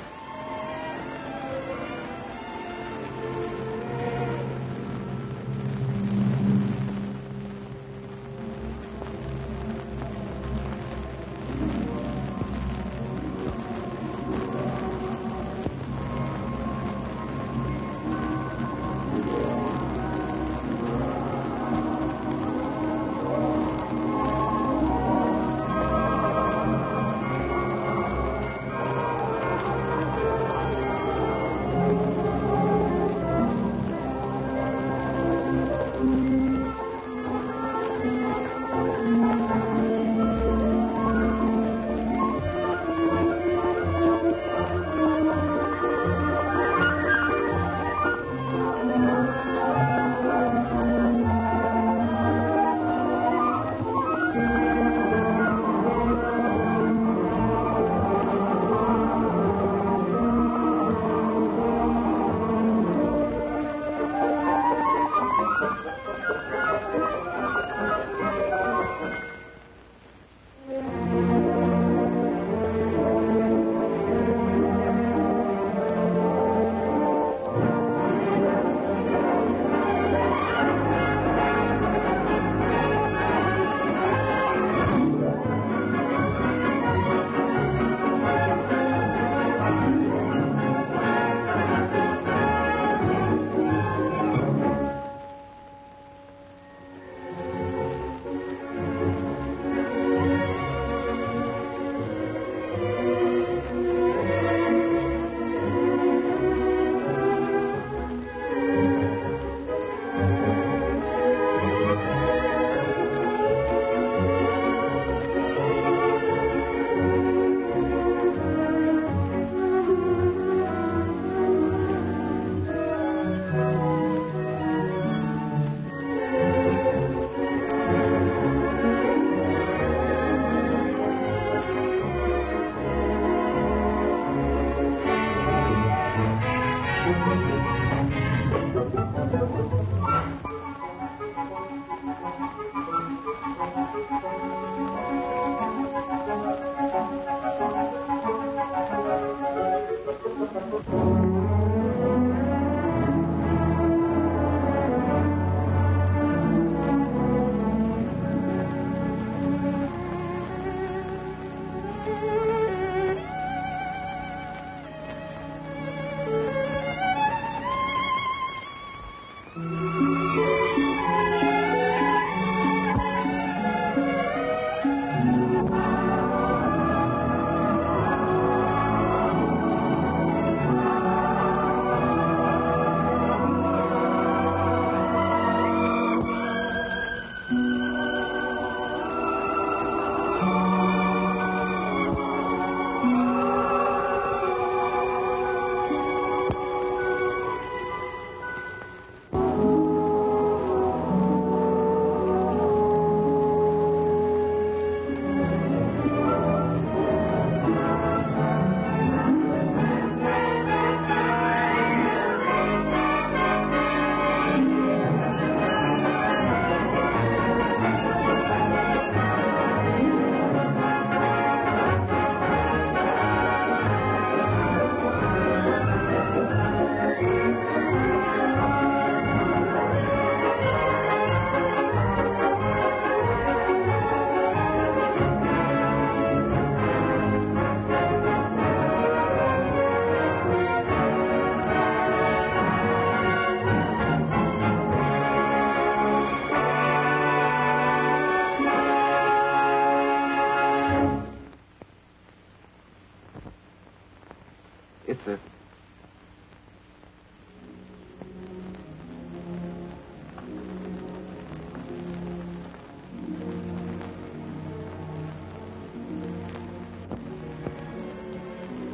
It's a...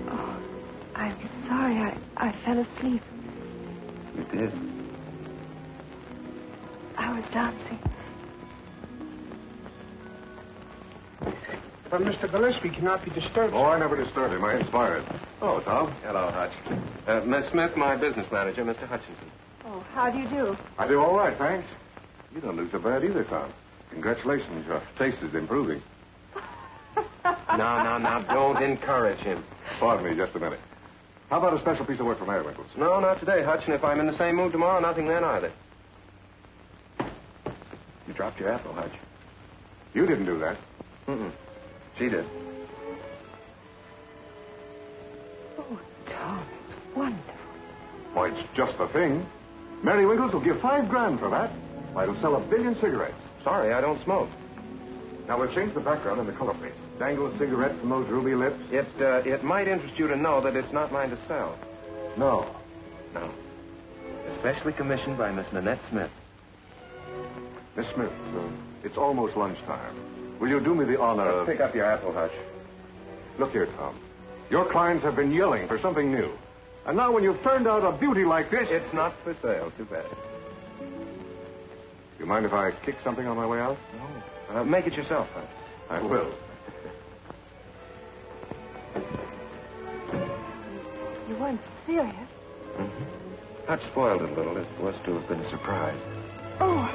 Oh, I'm sorry. I fell asleep. You did? I was dancing. But Mr. Gillespie cannot be disturbed. Oh, I never disturb him. I inspired. Oh, Tom. Hello, Hutch. Miss Smith, my business manager, Mr. Hutchinson. Oh, how do you do? I do all right, thanks. You don't look so bad either, Tom. Congratulations. Your taste is improving. Now, don't encourage him. Pardon me just a minute. How about a special piece of work for Mary Winkles? No, not today, Hutch, and if I'm in the same mood tomorrow, nothing then either. You dropped your apple, Hutch. You didn't do that. Mm-mm. She did. Oh, Tom, it's wonderful. Why, it's just the thing. Mary Winkles will give $5,000 for that. Why, it'll sell 1 billion cigarettes. Sorry, I don't smoke. Now, we'll change the background and the color plate. Dangle cigarettes from those ruby lips. It might interest you to know that it's not mine to sell. No. No. Especially commissioned by Miss Nanette Smith. Miss Smith, it's almost lunchtime. Will you do me the honor of... Pick up your apple, Hutch. Look here, Tom. Your clients have been yelling for something new. And now when you've turned out a beauty like this... It's not for sale. Too bad. You mind if I kick something on my way out? No. Make it yourself, Hutch. I will. You weren't serious? Mm-hmm. Hutch spoiled it a little. It was to have been a surprise. Oh.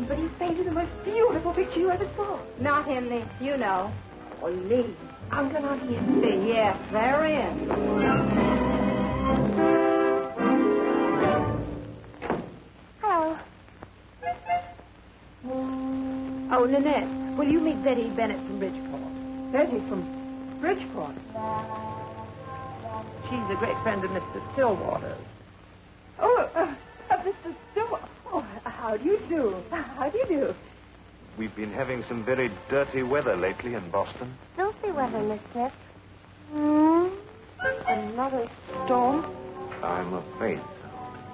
But he's painted the most beautiful picture you ever saw. Not him, Miss. You know. Oh, Lee. Uncle on here. Yes, they're in. Hello. Oh, Nanette, will you meet Betty Bennett from Bridgeport? Betty from Bridgeport. She's a great friend of Mr. Stillwater's. Oh, Mr. Stewart. Oh, how do you do? How do you do? We've been having some very dirty weather lately in Boston. Filthy weather, Miss Smith. Another storm? I'm afraid so.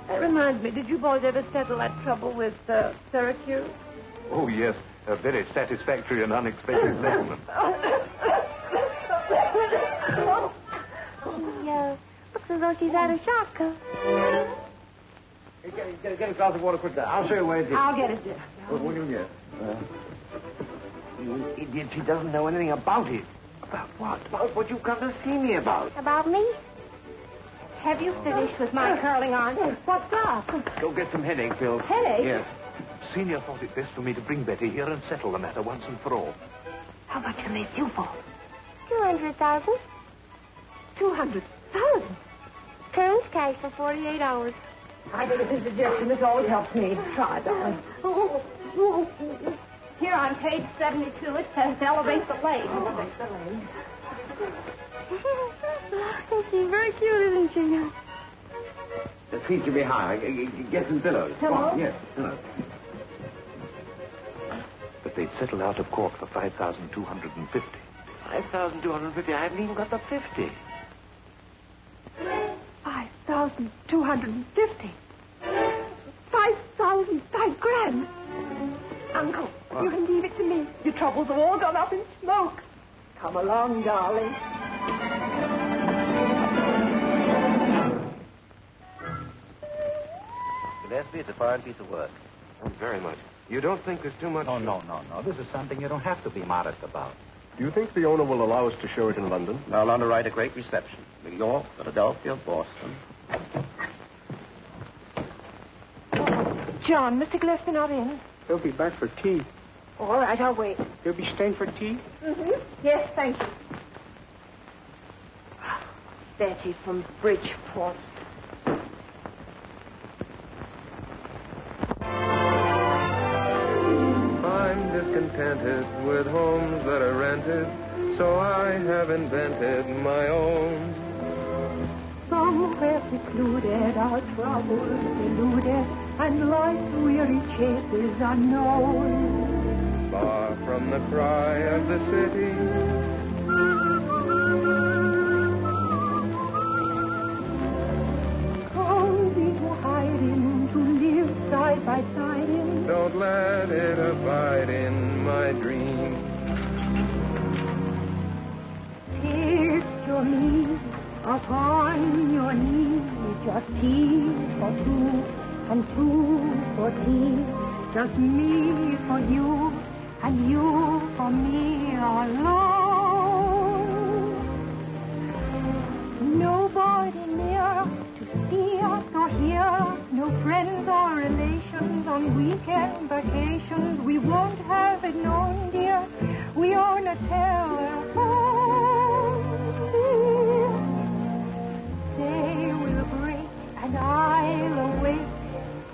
That reminds me, did you boys ever settle that trouble with Syracuse? Oh, yes. A very satisfactory and unexpected settlement. Yeah, looks as though she's had a shock. Get a glass of water quick. I'll show you where it is. I'll get it, dear. What do you get? You idiot. She doesn't know anything about it. About what? About what you've come to see me about. About me? Have you finished with my curling on? What's up? Go get some headache pills. Headache? Yes. Senior thought it best for me to bring Betty here and settle the matter once and for all. How much can they do for? 200,000. 200,000? Turns cash for 48 hours. I think it's a suggestion. This always helps me. Try, darling. Here on page 72, it says elevate the leg. Elevate the leg. She's very cute, isn't she? The feet should be high. Get some pillows. Pillows? Oh, yes, pillows. But they'd settled out of court for 5,250. 5,250. I haven't even got the 50. 5,250. 5,000, $5,000. Uncle, you can leave it to me. Your troubles have all gone up in smoke. Come along, darling. Gillespie, it's a fine piece of work. Oh, very much. You don't think there's too much... No. This is something you don't have to be modest about. Do you think the owner will allow us to show it in London? I'll underwrite a great reception. New York, Philadelphia, Boston. John, Mr. Gillespie not in. He'll be back for tea. All right, I'll wait. He'll be staying for tea? Mm-hmm. Yes, thank you. Betty from Bridgeport. I'm discontented contented with homes that are rented, so I have invented my own. Somewhere secluded, our troubles eluded, and life's weary chases unknown. Far from the cry of the city, cozy to hide in, to live side by side in. don't let it abide in my dream. Picture me upon your knees, just tea for two and two for tea, just me for you and you for me alone. Nobody near to see us or hear us, no friends or relations on weekend vacations. We won't have it known, dear, we own a telephone, dear. Day will break and I'll awake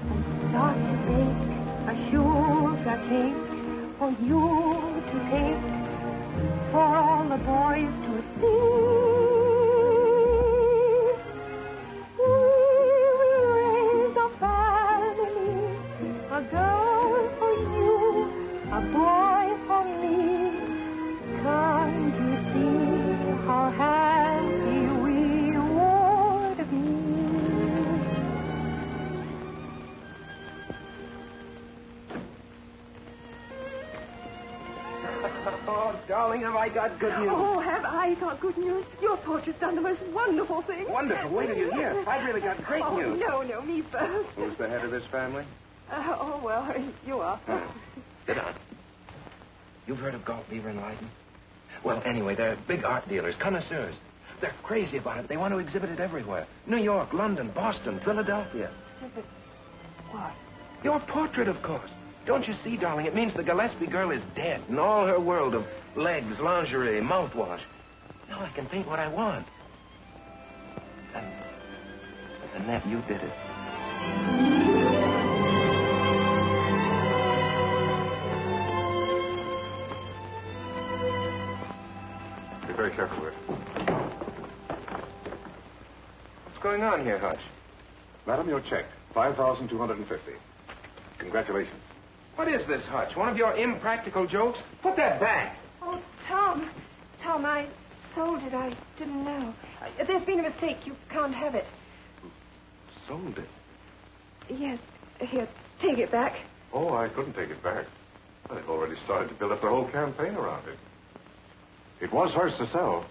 and start to bake a sugar cake for you to take, for all the boys to see. We will raise a family, a girl for you, a boy for me. Can't you see how happy we would be? Oh, darling, have I got good news? Oh, have I got good news? Your portrait's done the most wonderful thing. Wonderful. Wait till you hear. I've really got great news. No, me first. Who's the head of this family? Well, you are. Sit down. You've heard of Galt Beaver and Leiden? Well, anyway, they're big art dealers, connoisseurs. They're crazy about it. They want to exhibit it everywhere. New York, London, Boston, Philadelphia. What? Your portrait, of course. Don't you see, darling? It means the Gillespie girl is dead, and all her world of legs, lingerie, mouthwash. Now I can paint what I want. And Nanette, you did it. Be very careful with it. What's going on here, Hutch? Madam, your check. 5,250. Congratulations. What is this, Hutch? One of your impractical jokes? Put that back. Oh, Tom, I sold it. I didn't know. There's been a mistake. You can't have it. Sold it. Yes. Here, take it back. Oh, I couldn't take it back. I've already started to build up the whole campaign around it. It was hers to sell.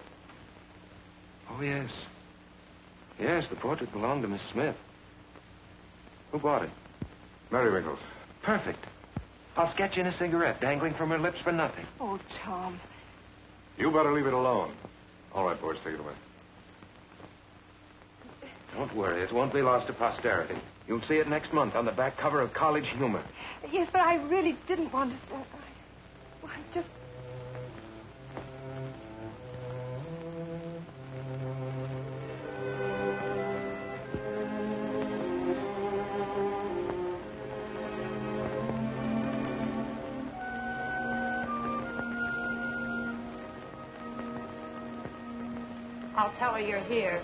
Oh, yes. Yes, the portrait belonged to Miss Smith. Who bought it? Mary Winkles. Perfect. I'll sketch in a cigarette dangling from her lips for nothing. Oh, Tom. You better leave it alone. All right, boys, take it away. Don't worry. It won't be lost to posterity. You'll see it next month on the back cover of College Humor. Yes, but I really didn't want to... I just... I'll tell her you're here.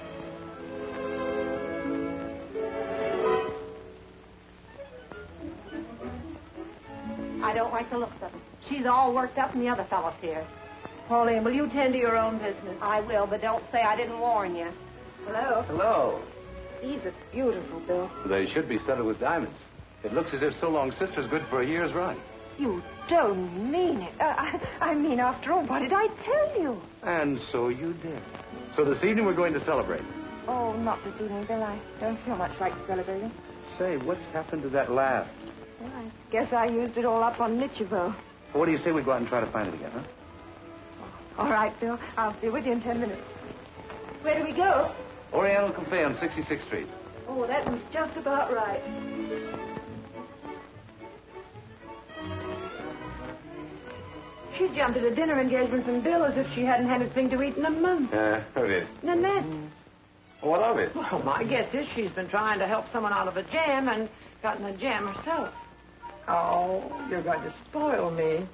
I don't like the looks of it. She's all worked up and the other fellow's here. Pauline, will you tend to your own business? I will, but don't say I didn't warn you. Hello? Hello. These are beautiful, Bill. They should be studded with diamonds. It looks as if So Long Sister's good for a year's run. You don't mean it. I mean, after all, what did I tell you? And so you did. So this evening we're going to celebrate. Oh, not this evening, Bill. I don't feel much like celebrating. Say, what's happened to that laugh? Well, I guess I used it all up on Mitchellville. What do you say we go out and try to find it again, huh? All right, Bill. I'll be with you in 10 minutes. Where do we go? Oriental Cafe on 66th Street. Oh, that was just about right. She jumped at a dinner engagement from Bill as if she hadn't had a thing to eat in a month. Who did? Nanette. What of it? Well, my guess is she's been trying to help someone out of a jam and gotten a jam herself. Oh, you're going to spoil me.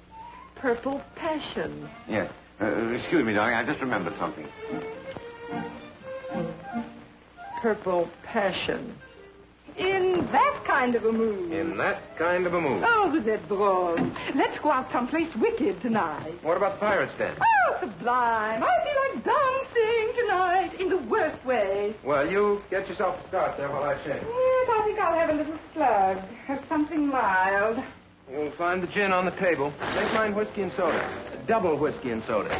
Purple Passion. Yes. Excuse me, darling. I just remembered something. Purple Passion. In that kind of a mood. In that kind of a mood. Oh, vous êtes drôle. Let's go out someplace wicked tonight. What about the Pirates Den? Oh, sublime. I feel like dancing tonight in the worst way. Well, you get yourself a start there while I change. Yes, I think I'll have a little slug. Have something mild. You'll find the gin on the table. Make mine whiskey and soda. Double whiskey and soda.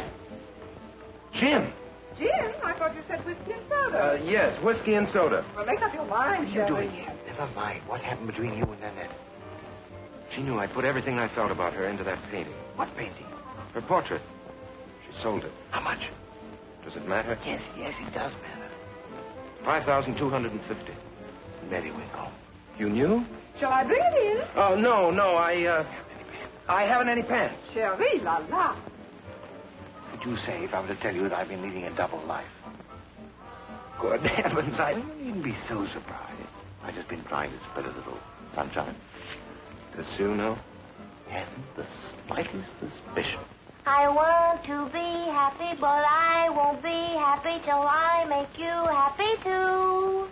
Jim. Gin? I thought you said whiskey and soda. Yes, whiskey and soda. Well, make up your mind, What are you Shelley. doing here? Never mind. What happened between you and Nanette? She knew I'd put everything I felt about her into that painting. What painting? Her portrait. She sold it. How much? Does it matter? Yes, it does matter. 5,250. Merrywinkle. You knew? Shall I bring it in? Oh, no, I haven't any pants. Chérie, la la. What would you say if I were to tell you that I've been leading a double life? Good heavens, You needn't be so surprised. I've just been trying to spread a little sunshine. Does Sue know? Hasn't the slightest suspicion. I want to be happy, but I won't be happy till I make you happy too.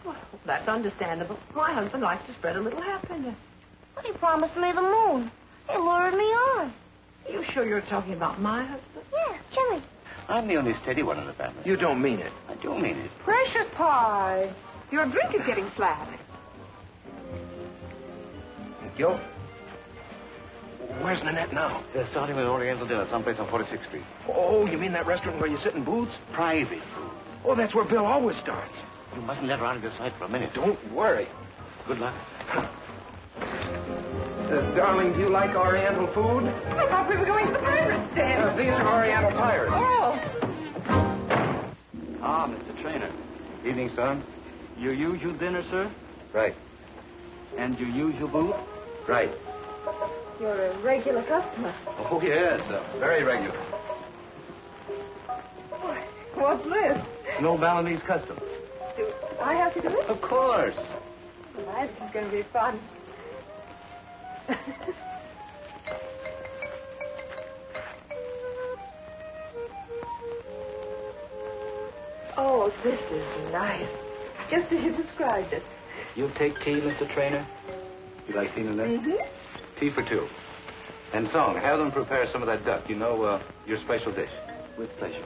Well, that's understandable. My husband likes to spread a little happiness. But he promised me the moon. He lured me on. Are you sure you're talking about my husband? Yes, Jimmy. I'm the only steady one in the family. You don't mean it. I do mean it. Precious pie. Your drink is getting flat. Thank you. Where's Nanette now? They're starting with Oriental dinner someplace on 46th Street. Oh, you mean that restaurant where you sit in booths? Private food. Oh, that's where Bill always starts. You mustn't let her out of your sight for a minute. Don't worry. Good luck. Darling, do you like Oriental food? I thought we were going to the pirates' den. These are Oriental pirates. Oh. Ah, Mr. Trainer. Evening, son. Your usual dinner, sir? Right. And your usual booth? Right. You're a regular customer. Oh, yes, very regular. What's this? No Balinese custom. Do I have to do it? Of course. Well, this is going to be fun. Oh, this is nice. Just as you described it. You'll take tea, Mr. Trainer? You like tea, Nanette? Mm-hmm. Tea for two. And Song, have them prepare some of that duck. You know, your special dish. With pleasure.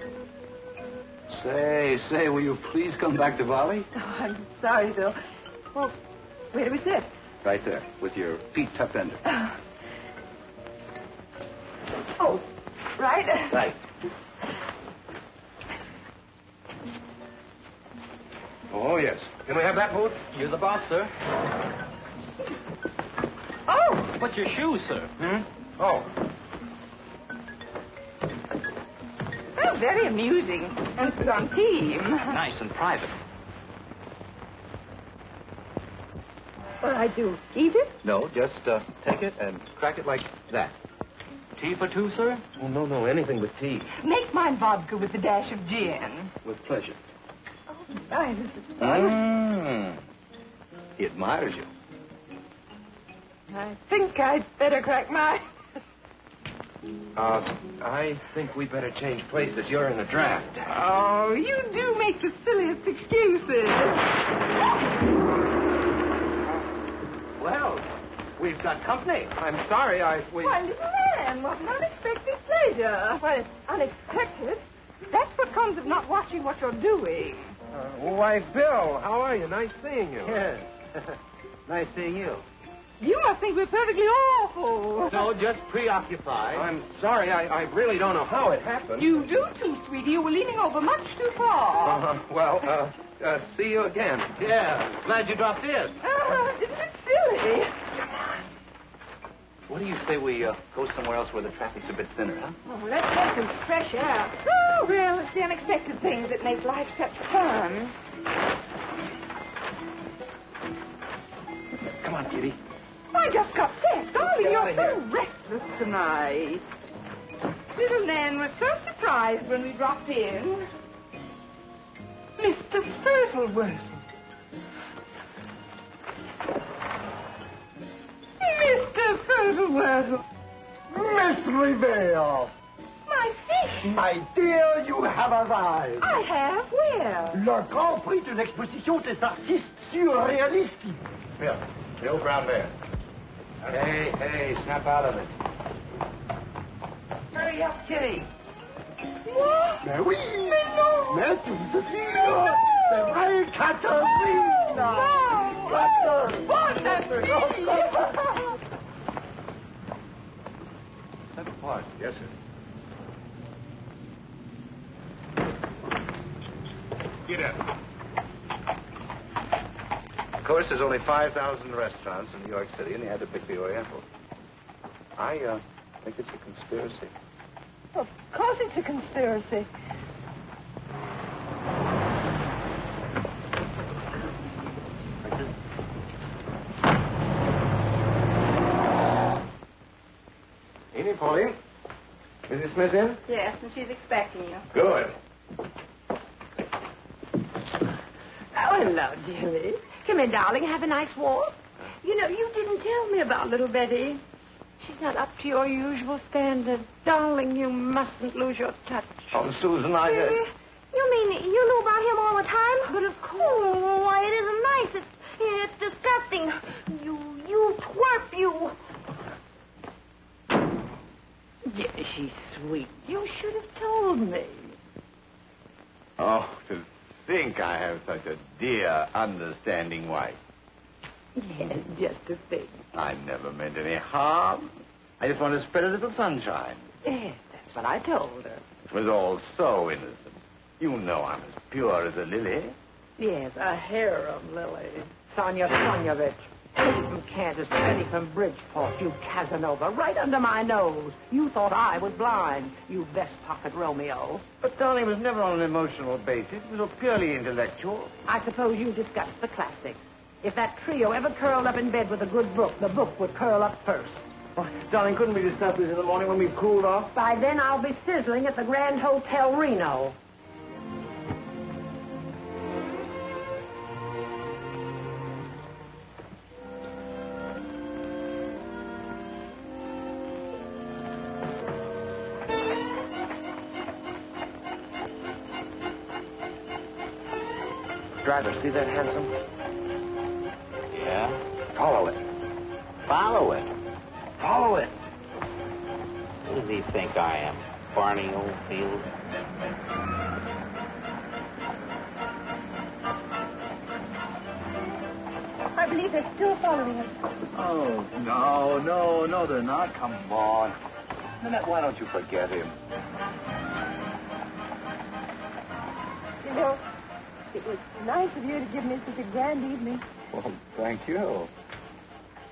Say, will you please come back to volley? Oh, I'm sorry, Bill. Well, where do we sit? Right there, with your feet tucked under. Oh, right? Right. Oh, yes. Can we have that booth? You're the boss, sir. Oh! What's your shoes, sir? Hmm? Oh. Oh, very amusing. And put on team. Nice and private. What I do? Eat it? No, just take it and crack it like that. Tea for two, sir? Oh, no, anything but tea. Make mine vodka with a dash of gin. With pleasure. Nice. This is fun. He admires you. I think I'd better crack mine. I think we better change places. You're in the draft. Oh, you do make the silliest excuses. Well, we've got company. I'm sorry, Why, little man, what an unexpected pleasure. Well, it's unexpected. That's what comes of not watching what you're doing. Why, Bill, how are you? Nice seeing you. Yes. Nice seeing you. You must think we're perfectly awful. No, just preoccupied. I'm sorry, I really don't know how it happened. You do too, sweetie. You were leaning over much too far. See you again. Yeah, glad you dropped in. Isn't it silly? What do you say we go somewhere else where the traffic's a bit thinner, huh? Oh, let's get some fresh air. Oh, well, it's the unexpected things that make life such fun. Come on, Kitty. I just got set. Darling, Get you're out of so here. restless tonight. Little Nan was so surprised when we dropped in. Mr. Fertleworth. Mr. Fertleworth. Miss Rivera! My fish! My dear, you have arrived. I have? Where? Le Grand Prix de l'exposition des artistes surréalistes. Here, the old brown bear. Hey, snap out of it. Hurry up, Kitty. What? Mais oui, mais non. Mais tout ceci, c'est vrai, Catherine. No. Central Park. Yes, sir. Get up. Of course, there's only 5,000 restaurants in New York City, and you had to pick the Oriental. I think it's a conspiracy. Of course it's a conspiracy. Evening, Pauline. Mrs. Smith in? Yes, and she's expecting you. Good. Oh, hello, dearie. Come in, darling. Have a nice walk. You know, you didn't tell me about little Betty. She's not up to your usual standard. Darling, you mustn't lose your touch. Oh, Susan, You mean you knew about him all the time? But of course. Oh, why, it isn't nice. It's disgusting. You twerp, you. Yeah, she's sweet. You should have told me. Oh, to think I have such a dear, understanding wife. Yes, just a thing. I never meant any harm. I just want to spread a little sunshine. Yes, that's what I told her. It was all so innocent. You know I'm as pure as a lily. Yes, a harem lily. Sonia Sonyovich. Betty from Kansas, Betty from Bridgeport, you Casanova, right under my nose. You thought I was blind, you vest-pocket Romeo. But, darling, it was never on an emotional basis. It was purely intellectual. I suppose you discussed the classics. If that trio ever curled up in bed with a good book, the book would curl up first. Oh, darling, couldn't we discuss this in the morning when we've cooled off? By then, I'll be sizzling at the Grand Hotel Reno. Driver, see that hansom? Yeah? Follow it. Follow it. Follow it. Who does he think I am? Barney Oldfield? I believe they're still following us. Oh, no, they're not. Come on. Nanette, why don't you forget him? You know, it was nice of you to give me such a grand evening. Well, thank you.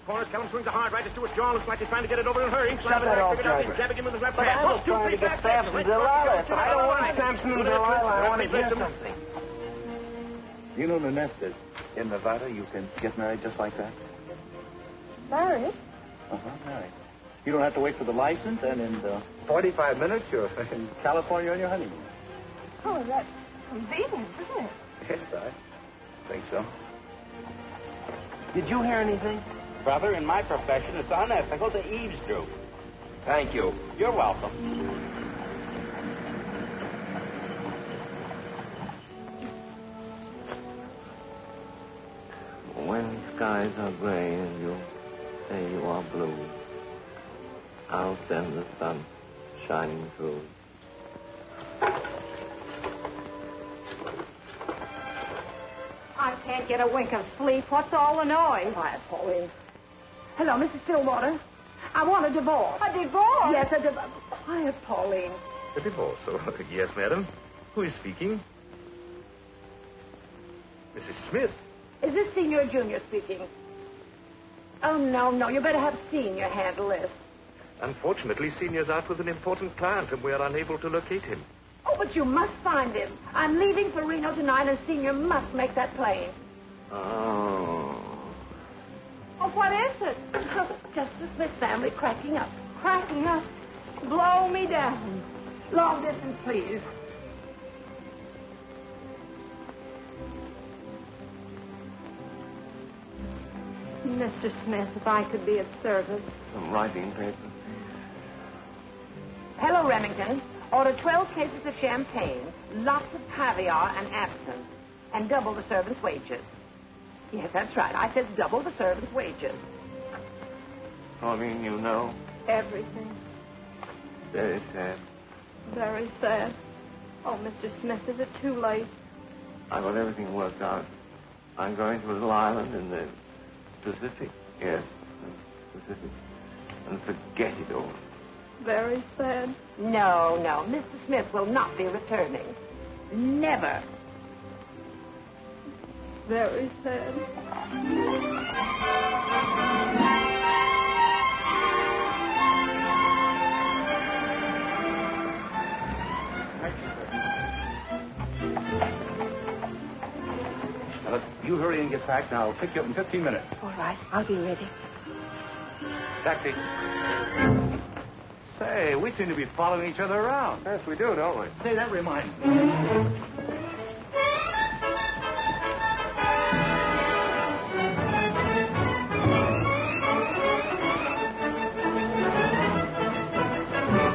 Corner's coming, swings the hard right to Stuart John. Looks like he's trying to get it over in a hurry. Shut that off, driver. Jabbing him with his left But hand. I was trying to get Samson and Delilah. I don't want Samson and Delilah. I want to hear something. You know, Nanette, that in Nevada you can get married just like that? Married? Married. You don't have to wait for the license, and in 45 minutes you're in California on your honeymoon. Oh, that's convenient, isn't it? Yes, I think so. Did you hear anything? Brother, in my profession, it's unethical to eavesdroop. Thank you. You're welcome. When skies are gray and you say you are blue, I'll send the sun shining through. I can't get a wink of sleep. What's all the noise? Quiet, Pauline. Hello, Mrs. Stillwater. I want a divorce. A divorce? Yes, a divorce. Quiet, Pauline. A divorce. Oh, yes, madam. Who is speaking? Mrs. Smith. Is this Senior or Junior speaking? Oh, no. You better have Senior handle this. Unfortunately, Senior's out with an important client, and we are unable to locate him. Oh, but you must find him. I'm leaving for Reno tonight, and Senior must make that plain. Oh. Oh, what is it? Just the Smith family cracking up. Cracking up? Blow me down. Long distance, please. Mr. Smith, if I could be of service. Some writing paper. Hello, Remington. Order 12 cases of champagne, lots of caviar and absinthe, and double the servants' wages. Yes, that's right. I said double the servants' wages. Pauline, you know. Everything. Very sad. Very sad. Oh, Mr. Smith, is it too late? I got everything worked out. I'm going to a little island in the Pacific. Yes, the Pacific. And forget it all. Very sad. No, no. Mr. Smith will not be returning. Never. Very sad. Now, you hurry and get back. Now, I'll pick you up in 15 minutes. All right, I'll be ready. Taxi. Say, we seem to be following each other around. Yes, we do, don't we? Say, that reminds me.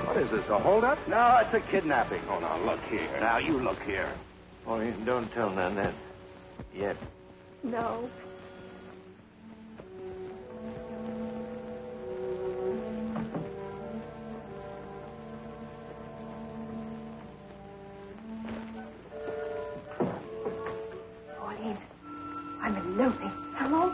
What is this, a holdup? No, it's a kidnapping. Oh, now, look here. Now, you look here. Pauline, don't tell Nanette. Yet. No. Pauline, I'm eloping. Hello?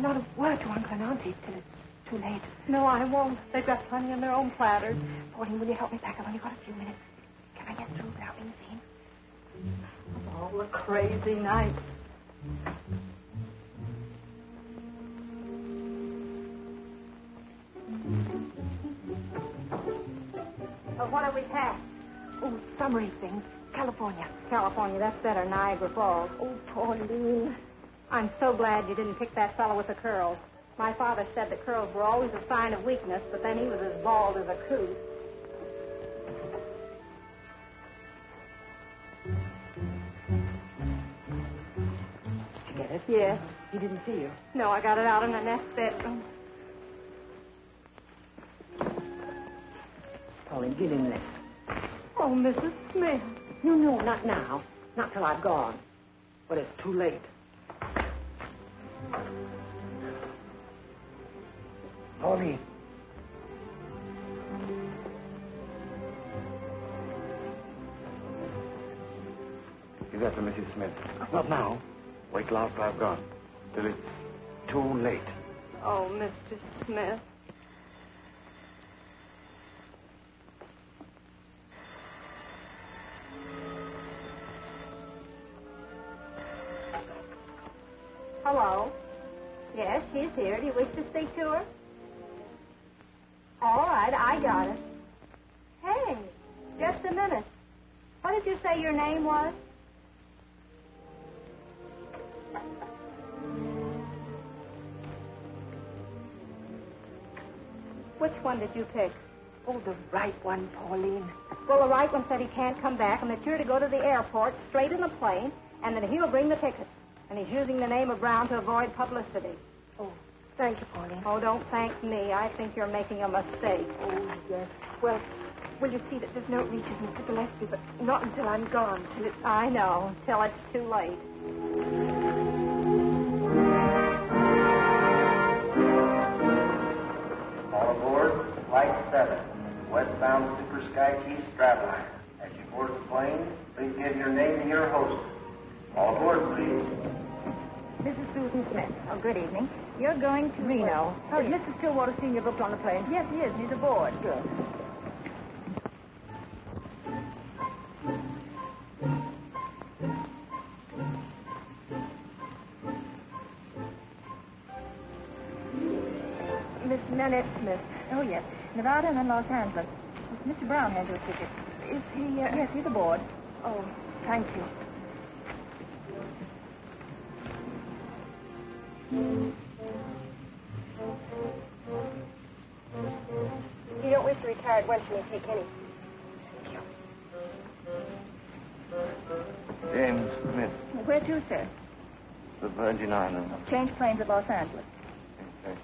Not a word to Uncle and Auntie till it's too late. No, I won't. They've got plenty on their own platters. Pauline, will you help me back? I've only got a few minutes. Can I get through without being seen? Oh, a crazy night. Well, what do we have? Oh, summery things. California. California, that's better. Niagara Falls. Oh, Pauline. I'm so glad you didn't pick that fellow with the curls. My father said the curls were always a sign of weakness, but then he was as bald as a coot. Did you get it? Yes. He didn't see you. No, I got it out in the nest bedroom. Pauline, give him this. Oh, Mrs. Smith. No, not now. Not till I've gone. But it's too late. Pauline. Give that to Mrs. Smith. Not now. Wait till after I've gone. Till it's too late. Oh, Mr. Smith. Hello. Yes, she's here. Do you wish to speak to her? All right, I got it. Hey, just a minute. What did you say your name was? Which one did you pick? Oh, the right one, Pauline. Well, the right one said he can't come back and that you're to go to the airport straight in the plane and that he'll bring the tickets. And he's using the name of Brown to avoid publicity. Oh, thank you, Pauline. Oh, don't thank me. I think you're making a mistake. Oh, yes. Well, will you see that this note reaches Mr. Gillespie, but not until I'm gone, till it's... I know, till it's too late. All aboard, Flight 7, westbound Super Sky Key Stratline. As you board the plane, please give your name to your host. All aboard, please. This is Susan Smith. Oh, good evening. You're going to Reno. Oh, is Mr. Stillwater Sr. booked on the plane? Yes, he is. He's aboard. Good. Miss Nanette Smith. Oh, yes. Nevada and then Los Angeles. Mr. Brown has your ticket. Is he... Yes, he's aboard. Oh, thank you. You don't wish to retire at once, you may take any. James Smith, Where to, sir? the Virgin Islands. Change planes at Los Angeles. Okay.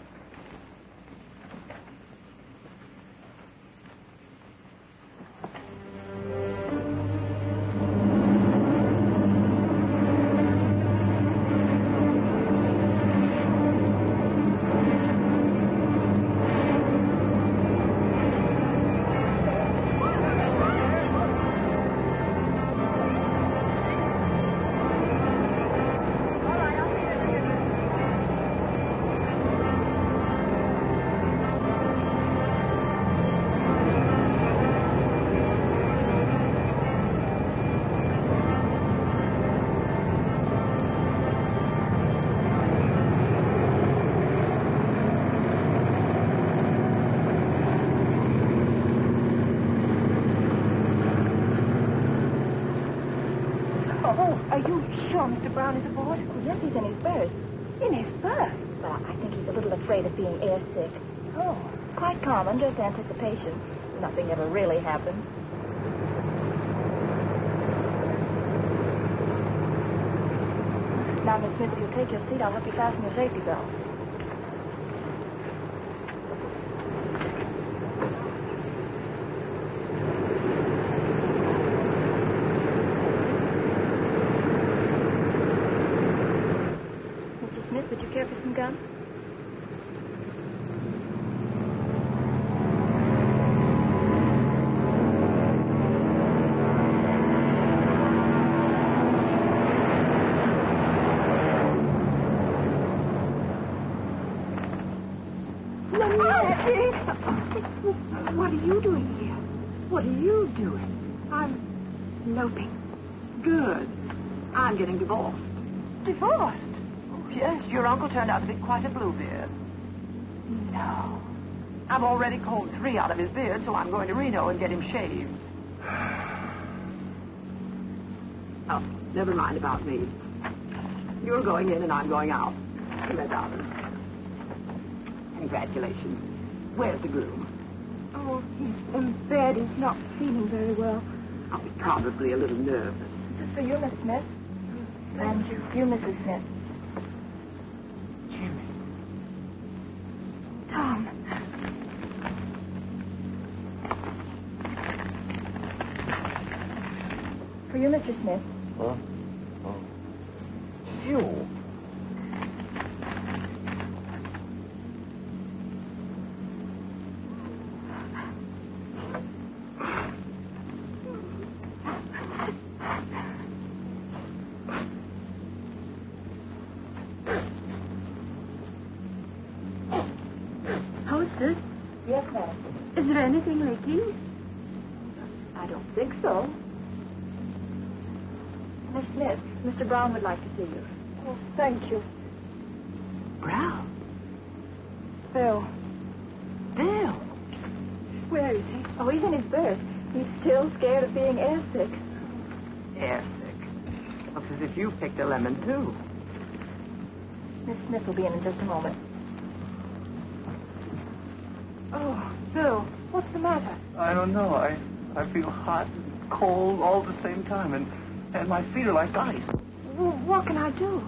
Oh, are you sure Mr. Brown is aboard? Oh, yes, he's in his berth. In his berth? But I think he's a little afraid of being airsick. Oh. Quite common, just anticipation. Nothing ever really happens. Now, Miss Smith, if you'll take your seat, I'll help you fasten your safety belt. Mr. Smith, would you care for some gum? What are you doing here? What are you doing? I'm eloping. Good. I'm getting divorced. Divorced? Oh, yes, your uncle turned out to be quite a bluebeard. No. I've already combed 3 out of his beard, so I'm going to Reno and get him shaved. Oh, never mind about me. You're going in and I'm going out. Come here, darling. Congratulations. Where's the groom? Oh, he's in bed. He's not feeling very well. Oh, he's probably a little nervous. This is for you, Miss Smith. And you, Mrs. Smith. Jimmy. Tom. For you, Mr. Smith. Huh? Oh. You. How's this? Yes, ma'am. Is there anything leaking? I don't think so. Miss Smith, Mr. Brown would like to see you. Oh, thank you. Brown? Bill. Bill? Where is he? Oh, he's in his berth. He's still scared of being airsick. Airsick. Looks as if you picked a lemon, too. Miss Smith will be in just a moment. Oh, Bill, what's the matter? I don't know. I feel hot and cold all at the same time, and my feet are like ice. Well, what can I do?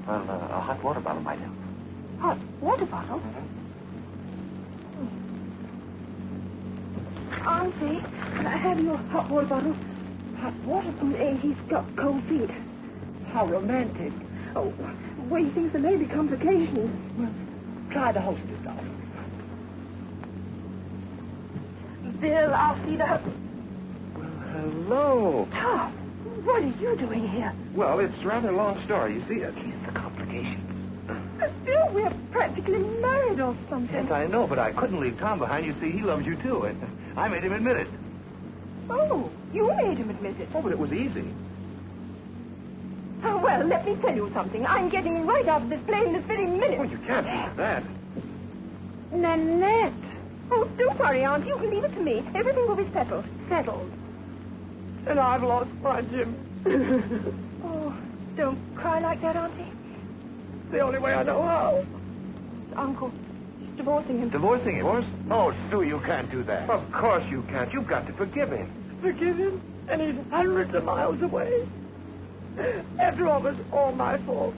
Well, a hot water bottle might help. Hot water bottle? Auntie, can I have your hot water bottle? Hot water? He's got cold feet. How romantic. Oh, well, he thinks there may be complications. Well, try the hostess, darling. Bill, I'll see the... Well, hello. Tom, what are you doing here? Well, it's rather a long story. You see, at least the complications. Bill, we're practically married or something. Yes, I know, but I couldn't leave Tom behind. You see, he loves you, too, and I made him admit it. Oh, you made him admit it. Oh, but it was easy. Oh, well, let me tell you something. I'm getting right out of this plane this very minute. Well, you can't do that. Nanette. Oh, don't worry, Aunt. You can leave it to me. Everything will be settled. Settled. And I've lost my Jim. Oh, don't cry like that, Auntie. It's the only way I know how. Uncle, divorcing him. Divorcing him? Oh, Sue, you can't do that. Of course you can't. You've got to forgive him. Forgive him? And he's hundreds of miles away. After all, it was all my fault.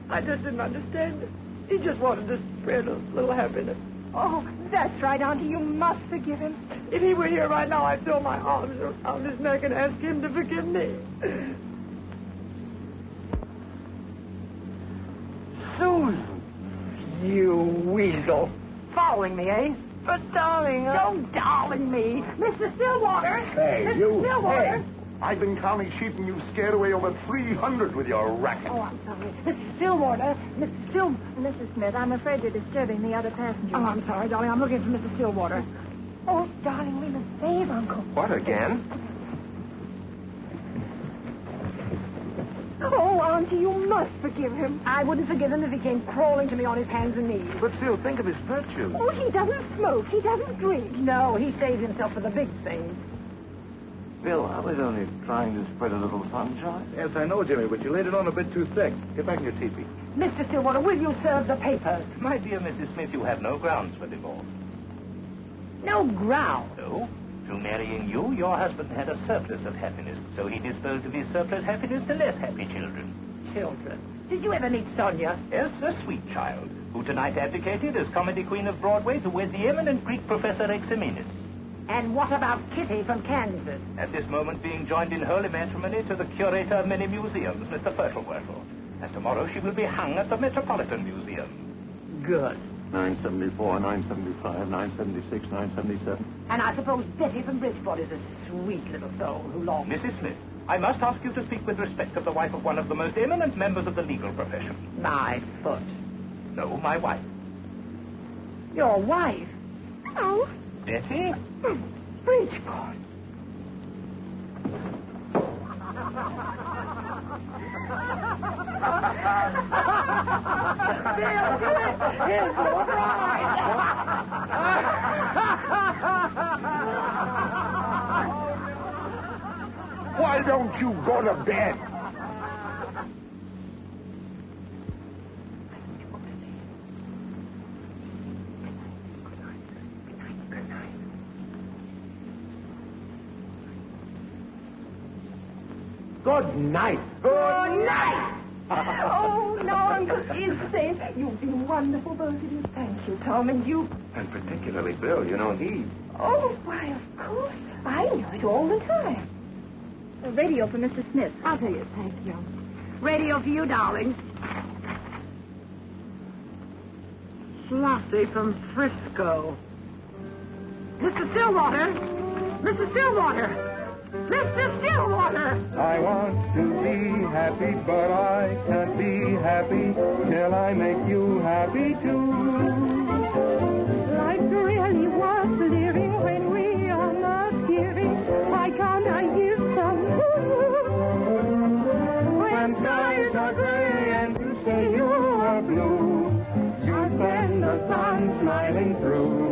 I just didn't understand it. He just wanted to spread a little happiness. Oh, that's right, Auntie. You must forgive him. If he were here right now, I'd throw my arms around his neck and ask him to forgive me. Susan, you weasel. Following me, eh? But darling, don't darling me. Mr. Stillwater. Hey, Mr. you. Stillwater. Hey, I've been counting sheep and you've scared away over 300 with your racket. Oh, I'm sorry. Mr. Stillwater. Mr. Mrs. Smith, I'm afraid you're disturbing the other passengers. Oh, I'm sorry, darling. I'm looking for Mr. Stillwater. Oh, darling, we must save Uncle. What, again? Oh, Auntie, you must forgive him. I wouldn't forgive him if he came crawling to me on his hands and knees. But still, think of his virtue. Oh, he doesn't smoke. He doesn't drink. No, he saves himself for the big things. Bill, I was only trying to spread a little sunshine. Yes, I know, Jimmy, but you laid it on a bit too thick. Get back in your teepee. Mr. Stillwater, will you serve the papers? My dear Mrs. Smith, you have no grounds for divorce. No ground. No. Through marrying you, your husband had a surplus of happiness, so he disposed of his surplus happiness to less happy children. Children. Did you ever meet Sonia? Yes, a sweet child, who tonight abdicated as comedy queen of Broadway to wed the eminent Greek professor Exemenes. And what about Kitty from Kansas? At this moment being joined in holy matrimony to the curator of many museums, Mr. Fertelwirtle. And tomorrow she will be hung at the Metropolitan Museum. Good. 974, 975, 976, 977. And I suppose Betty from Bridgeport is a sweet little soul who longs... Mrs. Smith, I must ask you to speak with respect of the wife of one of the most eminent members of the legal profession. My foot. No, my wife. Your wife? Oh. Betty? Bridgeport. Why don't you go to bed? Good night. Good night! Oh, now Uncle is safe. You've been wonderful, both of you. Thank you, Tom, and you... And particularly Bill, you know, he... Oh, why, of course. I knew it all the time. A radio for Mr. Smith. I'll tell you, thank you. Radio for you, darling. Flossie from Frisco. Mr. Stillwater! Mr. Stillwater! Mr. Stillwater! I want to be happy, but I can't be happy till I make you happy too. Life really was living when we are not giving. Why can't I give some? When skies are gray and you say you are blue, you send the sun smiling through.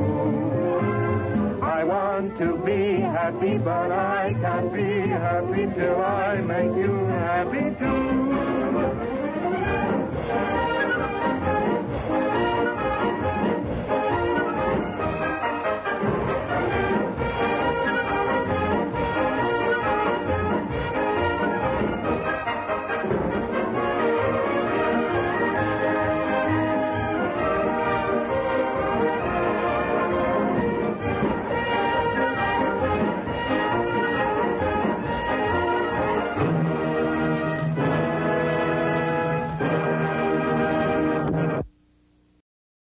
I want to be happy, but I can't be happy till I make you happy too.